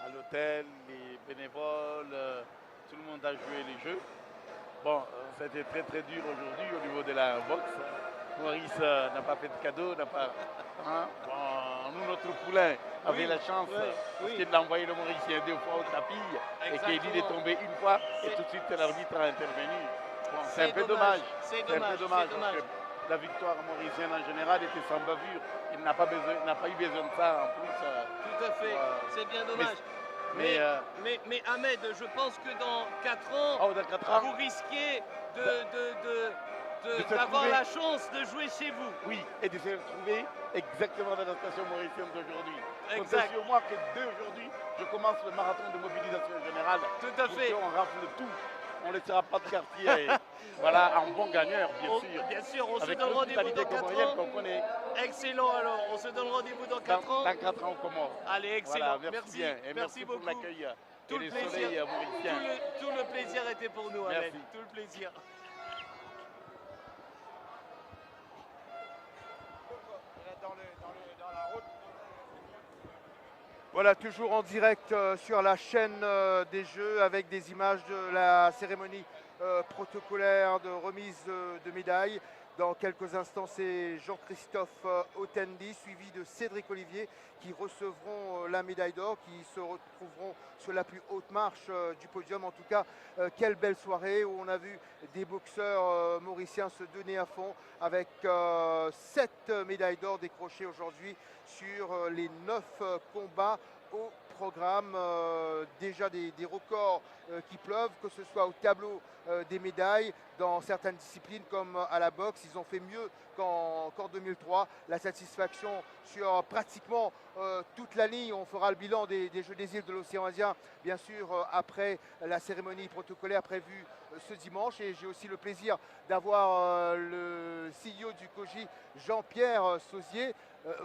à l'hôtel, les bénévoles, tout le monde a joué les jeux. Bon, ça a été très très dur aujourd'hui au niveau de la boxe. Maurice n'a pas fait de cadeau, n'a pas... Hein? Bon, nous, notre poulain avait la chance qu'il l'a envoyé le Mauricien 2 fois au tapis. Exactement. Et qu'il est tombé une fois et tout de suite l'arbitre a intervenu. Bon, c'est un peu dommage. C'est un peu dommage. Parce que la victoire mauricienne en général était sans bavure. Il n'a pas eu besoin de ça en plus. Tout à fait, c'est bien dommage. Mais Ahmed, je pense que dans 4 ans, vous risquez d'avoir la chance de jouer chez vous. Oui, et de se retrouver exactement dans la station mauricienne d'aujourd'hui. Exact. Comptez sur moi que dès aujourd'hui, je commence le marathon de mobilisation générale. Tout à fait. On rafle tout. On ne laissera pas de quartier. Voilà, un bon gagneur, bien sûr. Bien sûr, on avec se donne rendez-vous dans 4 ans. qu'on connaît. Excellent, alors, on se donne rendez-vous dans 4 ans. Dans 4 ans, au Comores. Allez, excellent. Voilà, merci bien. Et merci beaucoup pour l'accueil. Tout le plaisir. Tout le plaisir était pour nous, Ahmed. Tout le plaisir. Voilà, toujours en direct sur la chaîne des Jeux avec des images de la cérémonie protocolaire de remise de médailles. Dans quelques instants, c'est Jean-Christophe Otendi, suivi de Cédric Olivier, qui recevront la médaille d'or, qui se retrouveront sur la plus haute marche du podium. En tout cas, quelle belle soirée où on a vu des boxeurs mauriciens se donner à fond avec 7 médailles d'or décrochées aujourd'hui sur les 9 combats au programme. Déjà des records qui pleuvent, que ce soit au tableau des médailles, dans certaines disciplines comme à la boxe. Ils ont fait mieux qu'en 2003. La satisfaction sur pratiquement toute la ligne. On fera le bilan des Jeux des îles de l'océan Indien, bien sûr, après la cérémonie protocolaire prévue ce dimanche. Et j'ai aussi le plaisir d'avoir le CEO du COJI, Jean-Pierre Sauzier.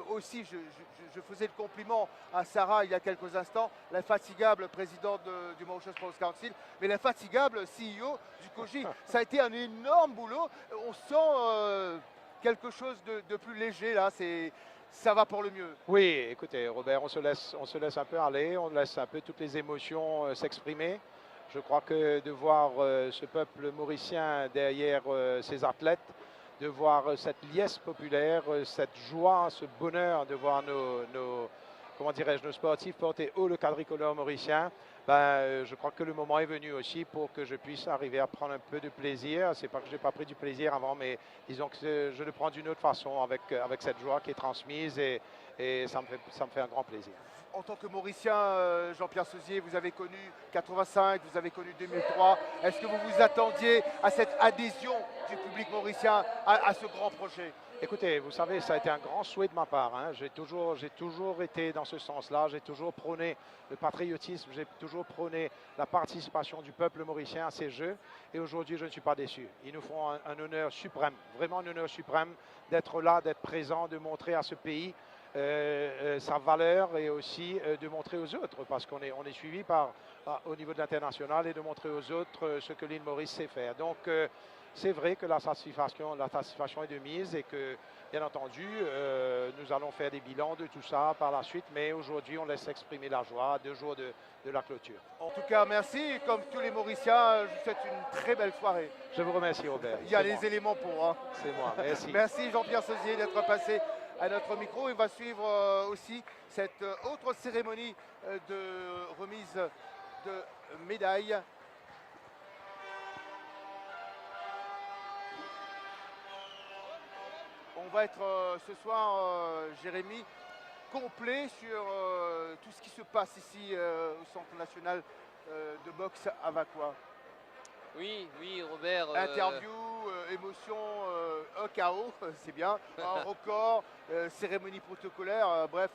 Aussi, je faisais le compliment à Sarah il y a quelques instants, l'infatigable présidente du Mauritius Sports Council, mais l'infatigable CEO du COJI. Ça a été un énorme boulot. On sent quelque chose de plus léger là. Ça va pour le mieux. Oui, écoutez, Robert, on se laisse un peu aller, on laisse un peu toutes les émotions s'exprimer. Je crois que de voir ce peuple mauricien derrière ces athlètes, de voir cette liesse populaire, cette joie, ce bonheur de voir nos sportifs porter haut le quadricolore mauricien, je crois que le moment est venu aussi pour que je puisse arriver à prendre un peu de plaisir. C'est pas que je n'ai pas pris du plaisir avant, mais disons que je le prends d'une autre façon avec cette joie qui est transmise et ça me fait un grand plaisir. En tant que Mauricien, Jean-Pierre Sauzier, vous avez connu 85, vous avez connu 2003. Est-ce que vous vous attendiez à cette adhésion du public mauricien à ce grand projet? Écoutez, vous savez, ça a été un grand souhait de ma part. Hein. J'ai toujours été dans ce sens-là. J'ai toujours prôné le patriotisme. J'ai toujours prôné la participation du peuple mauricien à ces Jeux. Et aujourd'hui, je ne suis pas déçu. Ils nous font un honneur suprême, vraiment un honneur suprême d'être là, d'être présent, de montrer à ce pays sa valeur et aussi de montrer aux autres, parce qu'on est suivi au niveau de l'international, et de montrer aux autres ce que l'île Maurice sait faire. Donc, c'est vrai que la satisfaction est de mise et que, bien entendu, nous allons faire des bilans de tout ça par la suite, mais aujourd'hui, on laisse exprimer la joie à 2 jours de la clôture. En tout cas, merci. Comme tous les Mauriciens, je vous souhaite une très belle soirée. Je vous remercie, Robert. Il y a les éléments pour. Hein. C'est moi, merci. Merci Jean-Pierre Sauzier d'être passé à notre micro. Il va suivre aussi cette autre cérémonie de remise de médailles. On va être ce soir, Jérémy, complet sur tout ce qui se passe ici au Centre national de boxe à Vacois. Oui, Robert. Interview, émotion, un chaos, c'est bien, un record, cérémonie protocolaire, bref,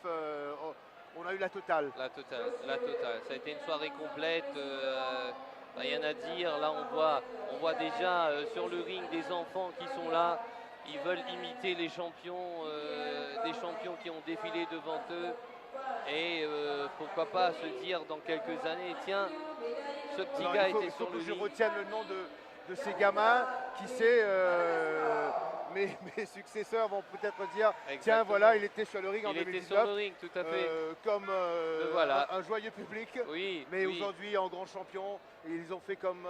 on a eu la totale. La totale. Ça a été une soirée complète. Rien à dire. Là, on voit déjà sur le ring des enfants qui sont là. Ils veulent imiter les champions, des champions qui ont défilé devant eux. Et pourquoi pas se dire dans quelques années, tiens, ce petit gars était sur le ring. Je retienne le nom de ces gamins, qui sait, mes successeurs vont peut-être dire, exactement. Tiens, voilà, il était sur le ring en 2019. Il était sur le ring, tout à fait. Comme voilà. un joyeux public, oui, mais aujourd'hui en grand champion. Ils ont fait comme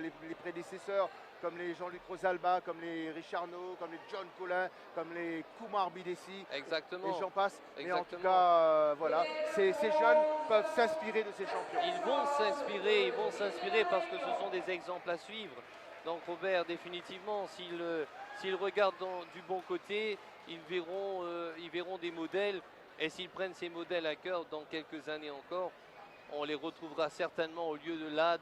les prédécesseurs, comme les Jean-Luc Rosalba, comme les Richard No, comme les John Collin, comme les Koumar Bidessi. Exactement. Et j'en passe. Exactement. Mais en tout cas, voilà, ces jeunes peuvent s'inspirer de ces champions. Ils vont s'inspirer parce que ce sont des exemples à suivre. Donc Robert, définitivement, s'ils regardent du bon côté, ils verront des modèles. Et s'ils prennent ces modèles à cœur dans quelques années encore, on les retrouvera certainement au lieu de là,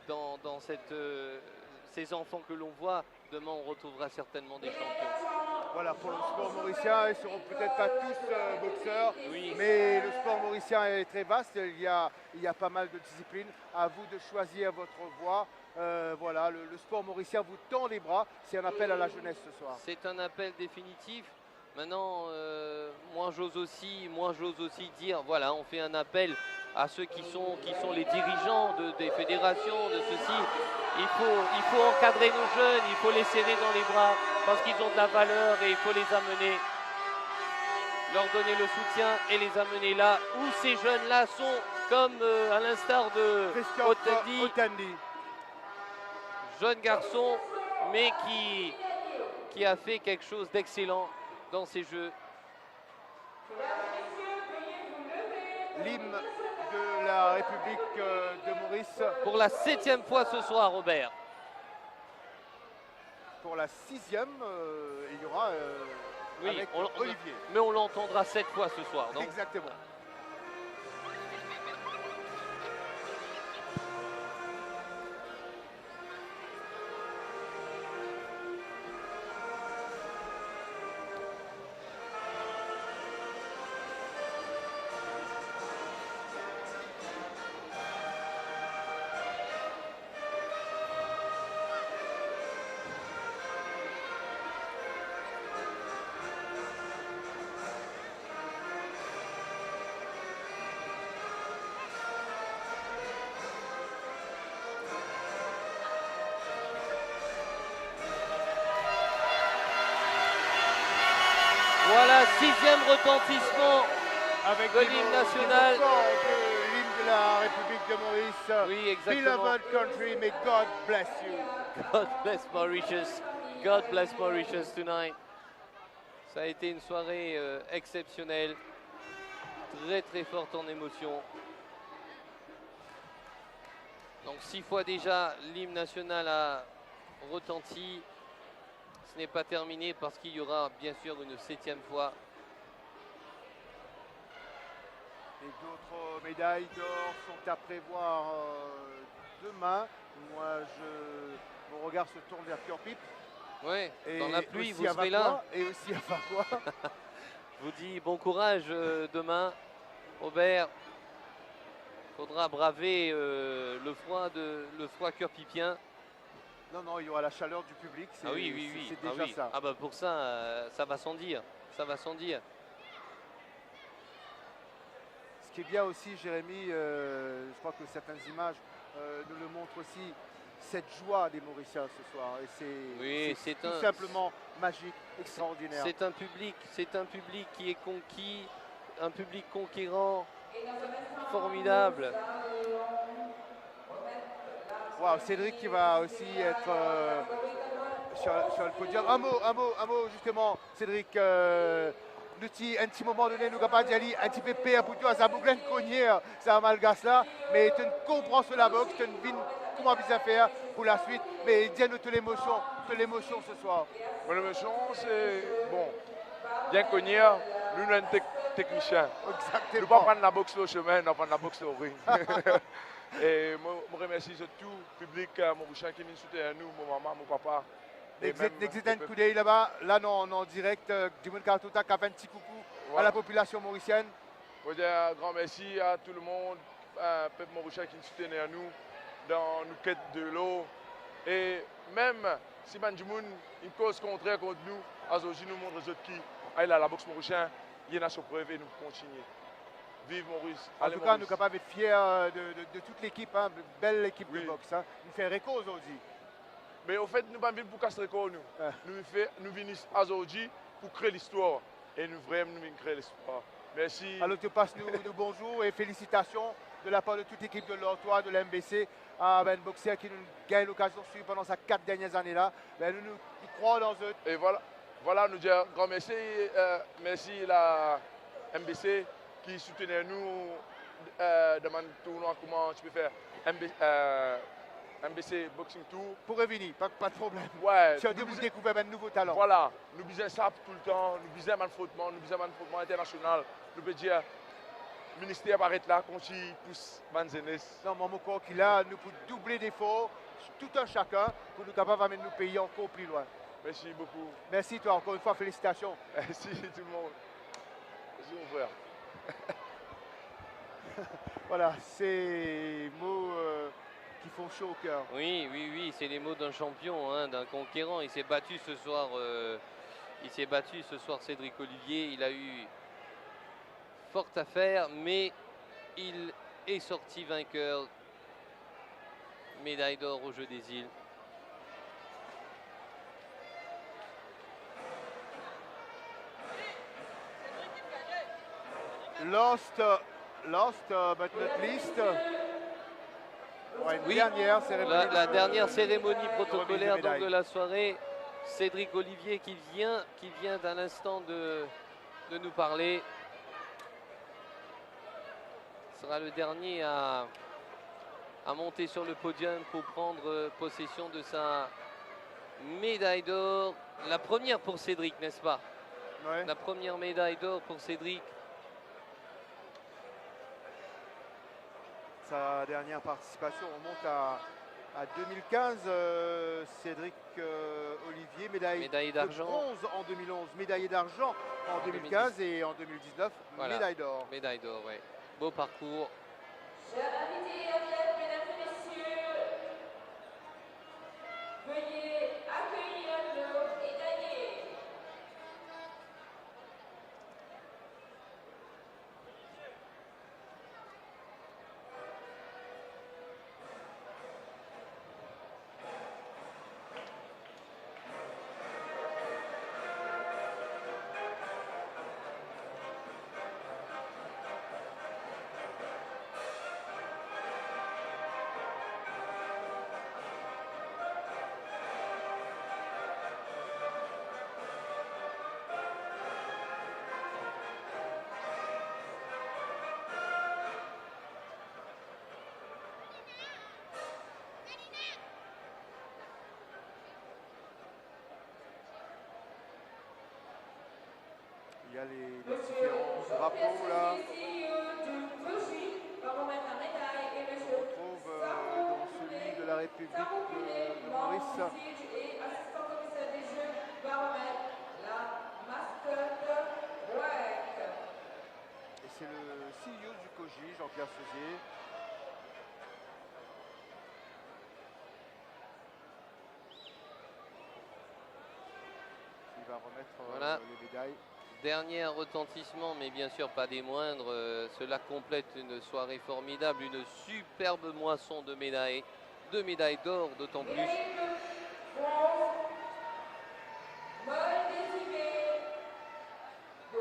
dans ces enfants que l'on voit. Demain, on retrouvera certainement des champions. Voilà, pour le sport mauricien, ils ne seront peut-être pas tous boxeurs, oui. Mais le sport mauricien est très vaste. Il y a pas mal de disciplines. À vous de choisir votre voie. Voilà, le sport mauricien vous tend les bras. C'est un appel à la jeunesse ce soir. C'est un appel définitif. Maintenant, moi j'ose aussi dire, voilà, on fait un appel à ceux qui sont les dirigeants des fédérations, de ceci. Il faut encadrer nos jeunes, il faut les serrer dans les bras parce qu'ils ont de la valeur et il faut les amener, leur donner le soutien et les amener là où ces jeunes-là sont, comme à l'instar de Otandi. Jeune garçon, mais qui a fait quelque chose d'excellent dans ces Jeux. L'hymne de la République de Maurice. Pour la 7e fois ce soir, Robert. Pour la 6e, il y aura Oui, avec Olivier. mais on l'entendra 7 fois ce soir. Donc. Exactement. Voilà, 6e retentissement avec de l'hymne national. L'hymne de la République de Maurice. Oui, exactement. Beloved country, may God bless you. God bless Mauritius. God bless Mauritius tonight. Ça a été une soirée exceptionnelle, très très forte en émotion. Donc 6 fois déjà l'hymne national a retenti. Ce n'est pas terminé parce qu'il y aura bien sûr une 7e fois. Et d'autres médailles d'or sont à prévoir demain. Moi, mon regard se tourne vers Pure-Pipe. Oui, dans la pluie, vous à serez Vacois, là. Et aussi à Vacois. Je vous dis bon courage demain, Robert. Il faudra braver le froid cœur-pipien. Non, non, il y aura la chaleur du public. Ah oui, oui, oui. C'est déjà ça. Ah bah pour ça, ça va sans dire. Ça va sans dire. Ce qui est bien aussi, Jérémy, je crois que certaines images nous le montrent aussi, cette joie des Mauriciens ce soir. Et c'est tout simplement magique, extraordinaire. C'est un public qui est conquis, un public conquérant, formidable. Wow, Cédric qui va aussi être sur le podium. Un mot justement, Cédric. Un petit moment donné, nous avons dit un petit peu pire pour toi, ça boucle de cogner, ça malgasse là, mais tu comprends la boxe, tu ne comment bien faire pour la suite, mais dis-nous toute l'émotion ce soir. L'émotion, c'est bon, bien cogner, nous sommes techniciens. Exactement. Nous ne pas prendre la boxe au chemin, nous prendre la boxe au ring. Et je remercie tout le public mauricien qui nous soutient, nous, mon maman, mon papa. N'existe un coup d'œil là-bas, là non, en direct, du monde qui a fait un petit coucou à la population mauricienne. Je veux dire un grand merci à tout le monde, un peuple mauricien qui nous soutient à nous dans nos quêtes de l'eau. Et même si Bandimoun une cause contraire contre nous, aujourd'hui nous montre qui aille à la boxe mauricienne, il y a une preuve et nous continuer. Vive Maurice. En tout cas, nous sommes capables d'être fiers de toute l'équipe, hein, belle équipe de boxe. Hein. Nous fait réco aujourd'hui. Mais au fait, nous ne sommes pas venus pour casser le corps. Nous venons aujourd'hui pour créer l'histoire. Et nous vraiment créer l'histoire. Merci. Alors, tu passes nous bonjour et félicitations de la part de toute l'équipe de l'Ortois, de l'MBC, à un boxeur qui nous gagne l'occasion de suivre pendant ces 4 dernières années-là. Nous croyons dans eux. Et voilà, nous disons grand merci. Merci la MBC qui soutenait nous dans le tournoi, comment tu peux faire MBC Boxing Tour. Pour revenir, pas de problème. Ouais. Si vous découvrez un nouveau talent. Voilà, nous bisons ça tout le temps, nous bisons un frottement, nous bisons un frottement international. Nous pouvons dire, le ministère va être là, continue, pousse Manzenes. Non, mon corps qui là, nous pouvons doubler d'efforts, tout un chacun, pour nous capables d'amener nos pays encore plus loin. Merci beaucoup. Merci toi, encore une fois, félicitations. Merci tout le monde. Merci mon frère. Voilà, c'est mots qui font chaud au cœur. Oui, c'est les mots d'un champion, hein, d'un conquérant. Il s'est battu ce soir, Cédric Olivier. Il a eu fort à faire, mais il est sorti vainqueur. Médaille d'or aux Jeux des Îles. Lost but not least. Ouais, Oui, dernière cérémonie la dernière cérémonie protocolaire donc, de la soirée. Cédric Olivier qui vient d'un instant de nous parler. Sera le dernier à monter sur le podium pour prendre possession de sa médaille d'or. La première pour Cédric, n'est-ce pas? Ouais. La première médaille d'or pour Cédric. Sa dernière participation remonte à 2015. Cédric Olivier, médaille de d'argent. bronze en 2011, médaillé d'argent en 2015 et en 2019, voilà. médaille d'or. Médaille d'or, oui. Beau parcours. Chers invités, athlètes, mesdames et messieurs, veuillez accueillir nos médaillés. Il y a les différents drapeaux là. On retrouve dans celui de la République de Maurice. Et c'est le CEO du COJI, Jean-Pierre Feusier. Qui va remettre Voilà. les médailles. Dernier retentissement, mais bien sûr pas des moindres. Cela complète une soirée formidable, une superbe moisson de médailles. 2 médailles d'or d'autant plus. De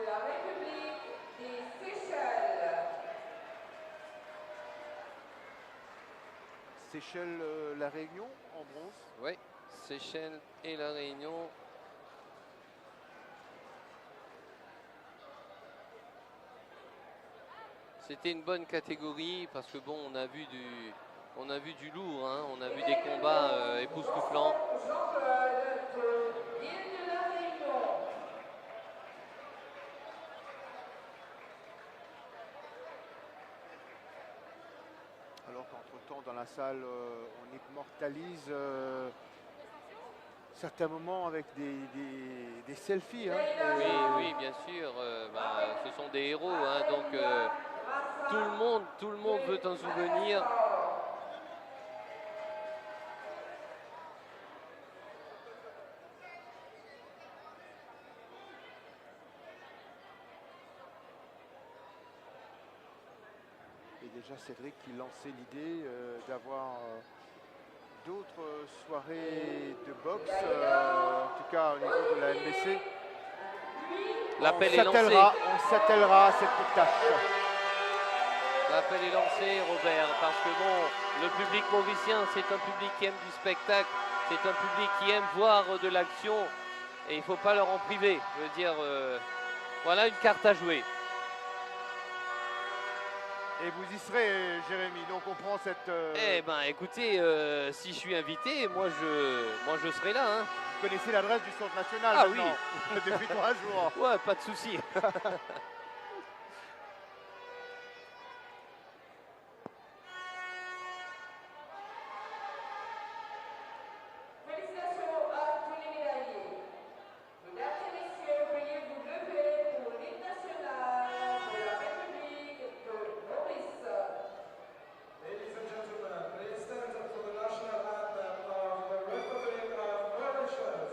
la République des Seychelles. Seychelles, la Réunion en bronze. Oui, Seychelles et la Réunion. C'était une bonne catégorie parce que bon, on a vu du lourd, hein, on a vu des combats époustouflants. Alors qu'entre-temps, dans la salle, on immortalise certains moments avec des selfies. Hein. Oui, bien sûr. Ce sont des héros, hein, donc tout le monde veut un souvenir. Et déjà Cédric qui lançait l'idée d'avoir d'autres soirées de boxe, en tout cas au niveau de la MBC. L'appel est lancé. On s'attellera à cette tâche. L'appel est lancé, Robert, parce que bon, le public mauricien, c'est un public qui aime du spectacle, c'est un public qui aime voir de l'action, et il ne faut pas leur en priver. Je veux dire, voilà une carte à jouer. Et vous y serez, Jérémy, donc on prend cette... Eh ben, écoutez, si je suis invité, moi je serai là. Hein. Vous connaissez l'adresse du Centre National Ah maintenant, oui. depuis 3 jours. Ouais, pas de souci. Félicitations à tous les médaillés. Mesdames et messieurs, veuillez vous lever pour l'hymne national de la République de Maurice. Ladies and gentlemen, please stand up for the national anthem of the Republic of Mauritius.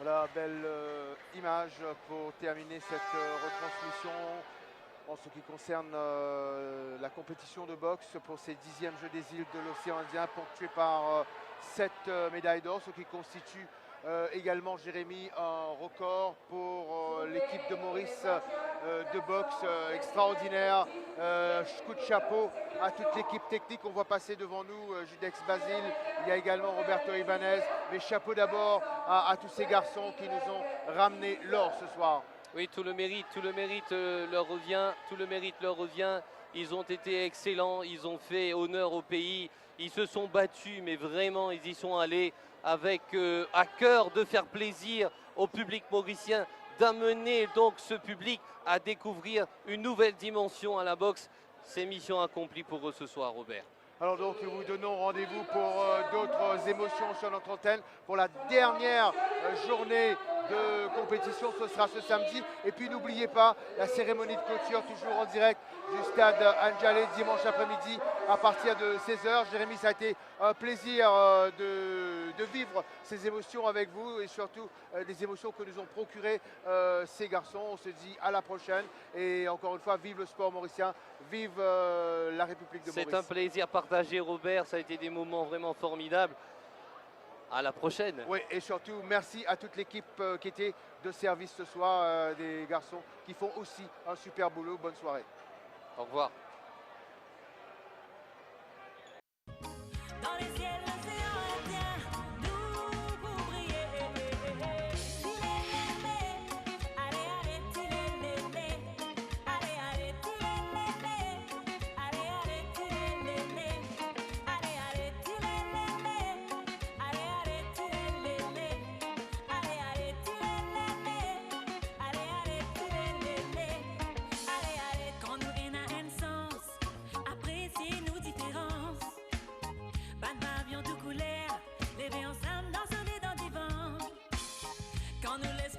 Voilà, belle image pour terminer cette retransmission en ce qui concerne la compétition de boxe pour ces 10e Jeux des îles de l'océan Indien, ponctué par 7 médailles d'or, ce qui constitue également, Jérémy, un record pour l'équipe de Maurice de boxe extraordinaire. Coup de chapeau à toute l'équipe technique. On voit passer devant nous Judex Basile, il y a également Roberto Ibanez, mais chapeau d'abord à tous ces garçons qui nous ont ramené l'or ce soir. Oui, tout le mérite leur revient, Ils ont été excellents, ils ont fait honneur au pays, ils se sont battus, mais vraiment, ils y sont allés avec à cœur de faire plaisir au public mauricien, d'amener donc ce public à découvrir une nouvelle dimension à la boxe. C'est mission accomplie pour eux ce soir, Robert. Alors donc nous vous donnons rendez-vous pour d'autres émotions sur notre antenne pour la dernière journée de compétition, ce sera ce samedi. Et puis n'oubliez pas la cérémonie de clôture toujours en direct du stade Anjalé dimanche après-midi à partir de 16h. Jérémy, ça a été un plaisir de vivre ces émotions avec vous et surtout des émotions que nous ont procurées ces garçons. On se dit à la prochaine et encore une fois, vive le sport mauricien, vive la République de Maurice. C'est un plaisir partagé, Robert, ça a été des moments vraiment formidables. À la prochaine. Oui, et surtout, merci à toute l'équipe qui était de service ce soir, des garçons qui font aussi un super boulot. Bonne soirée. Au revoir. Dans les ciels, l'océan Indien, nous pour briller. Allez, allez, tilélélé. Allez, allez, tilélélé. Allez, allez, tilélélé. Allez, allez, tilélélé. Allez, allez, tilélélé. Allez, allez, tilélélé. Allez, allez, tilélélé. Allez, allez, quand nous gagnons un sens, appréciez nos différences. Pas de avion de couleur, lever ensemble dans son nez dans le divan. Quand nous laisse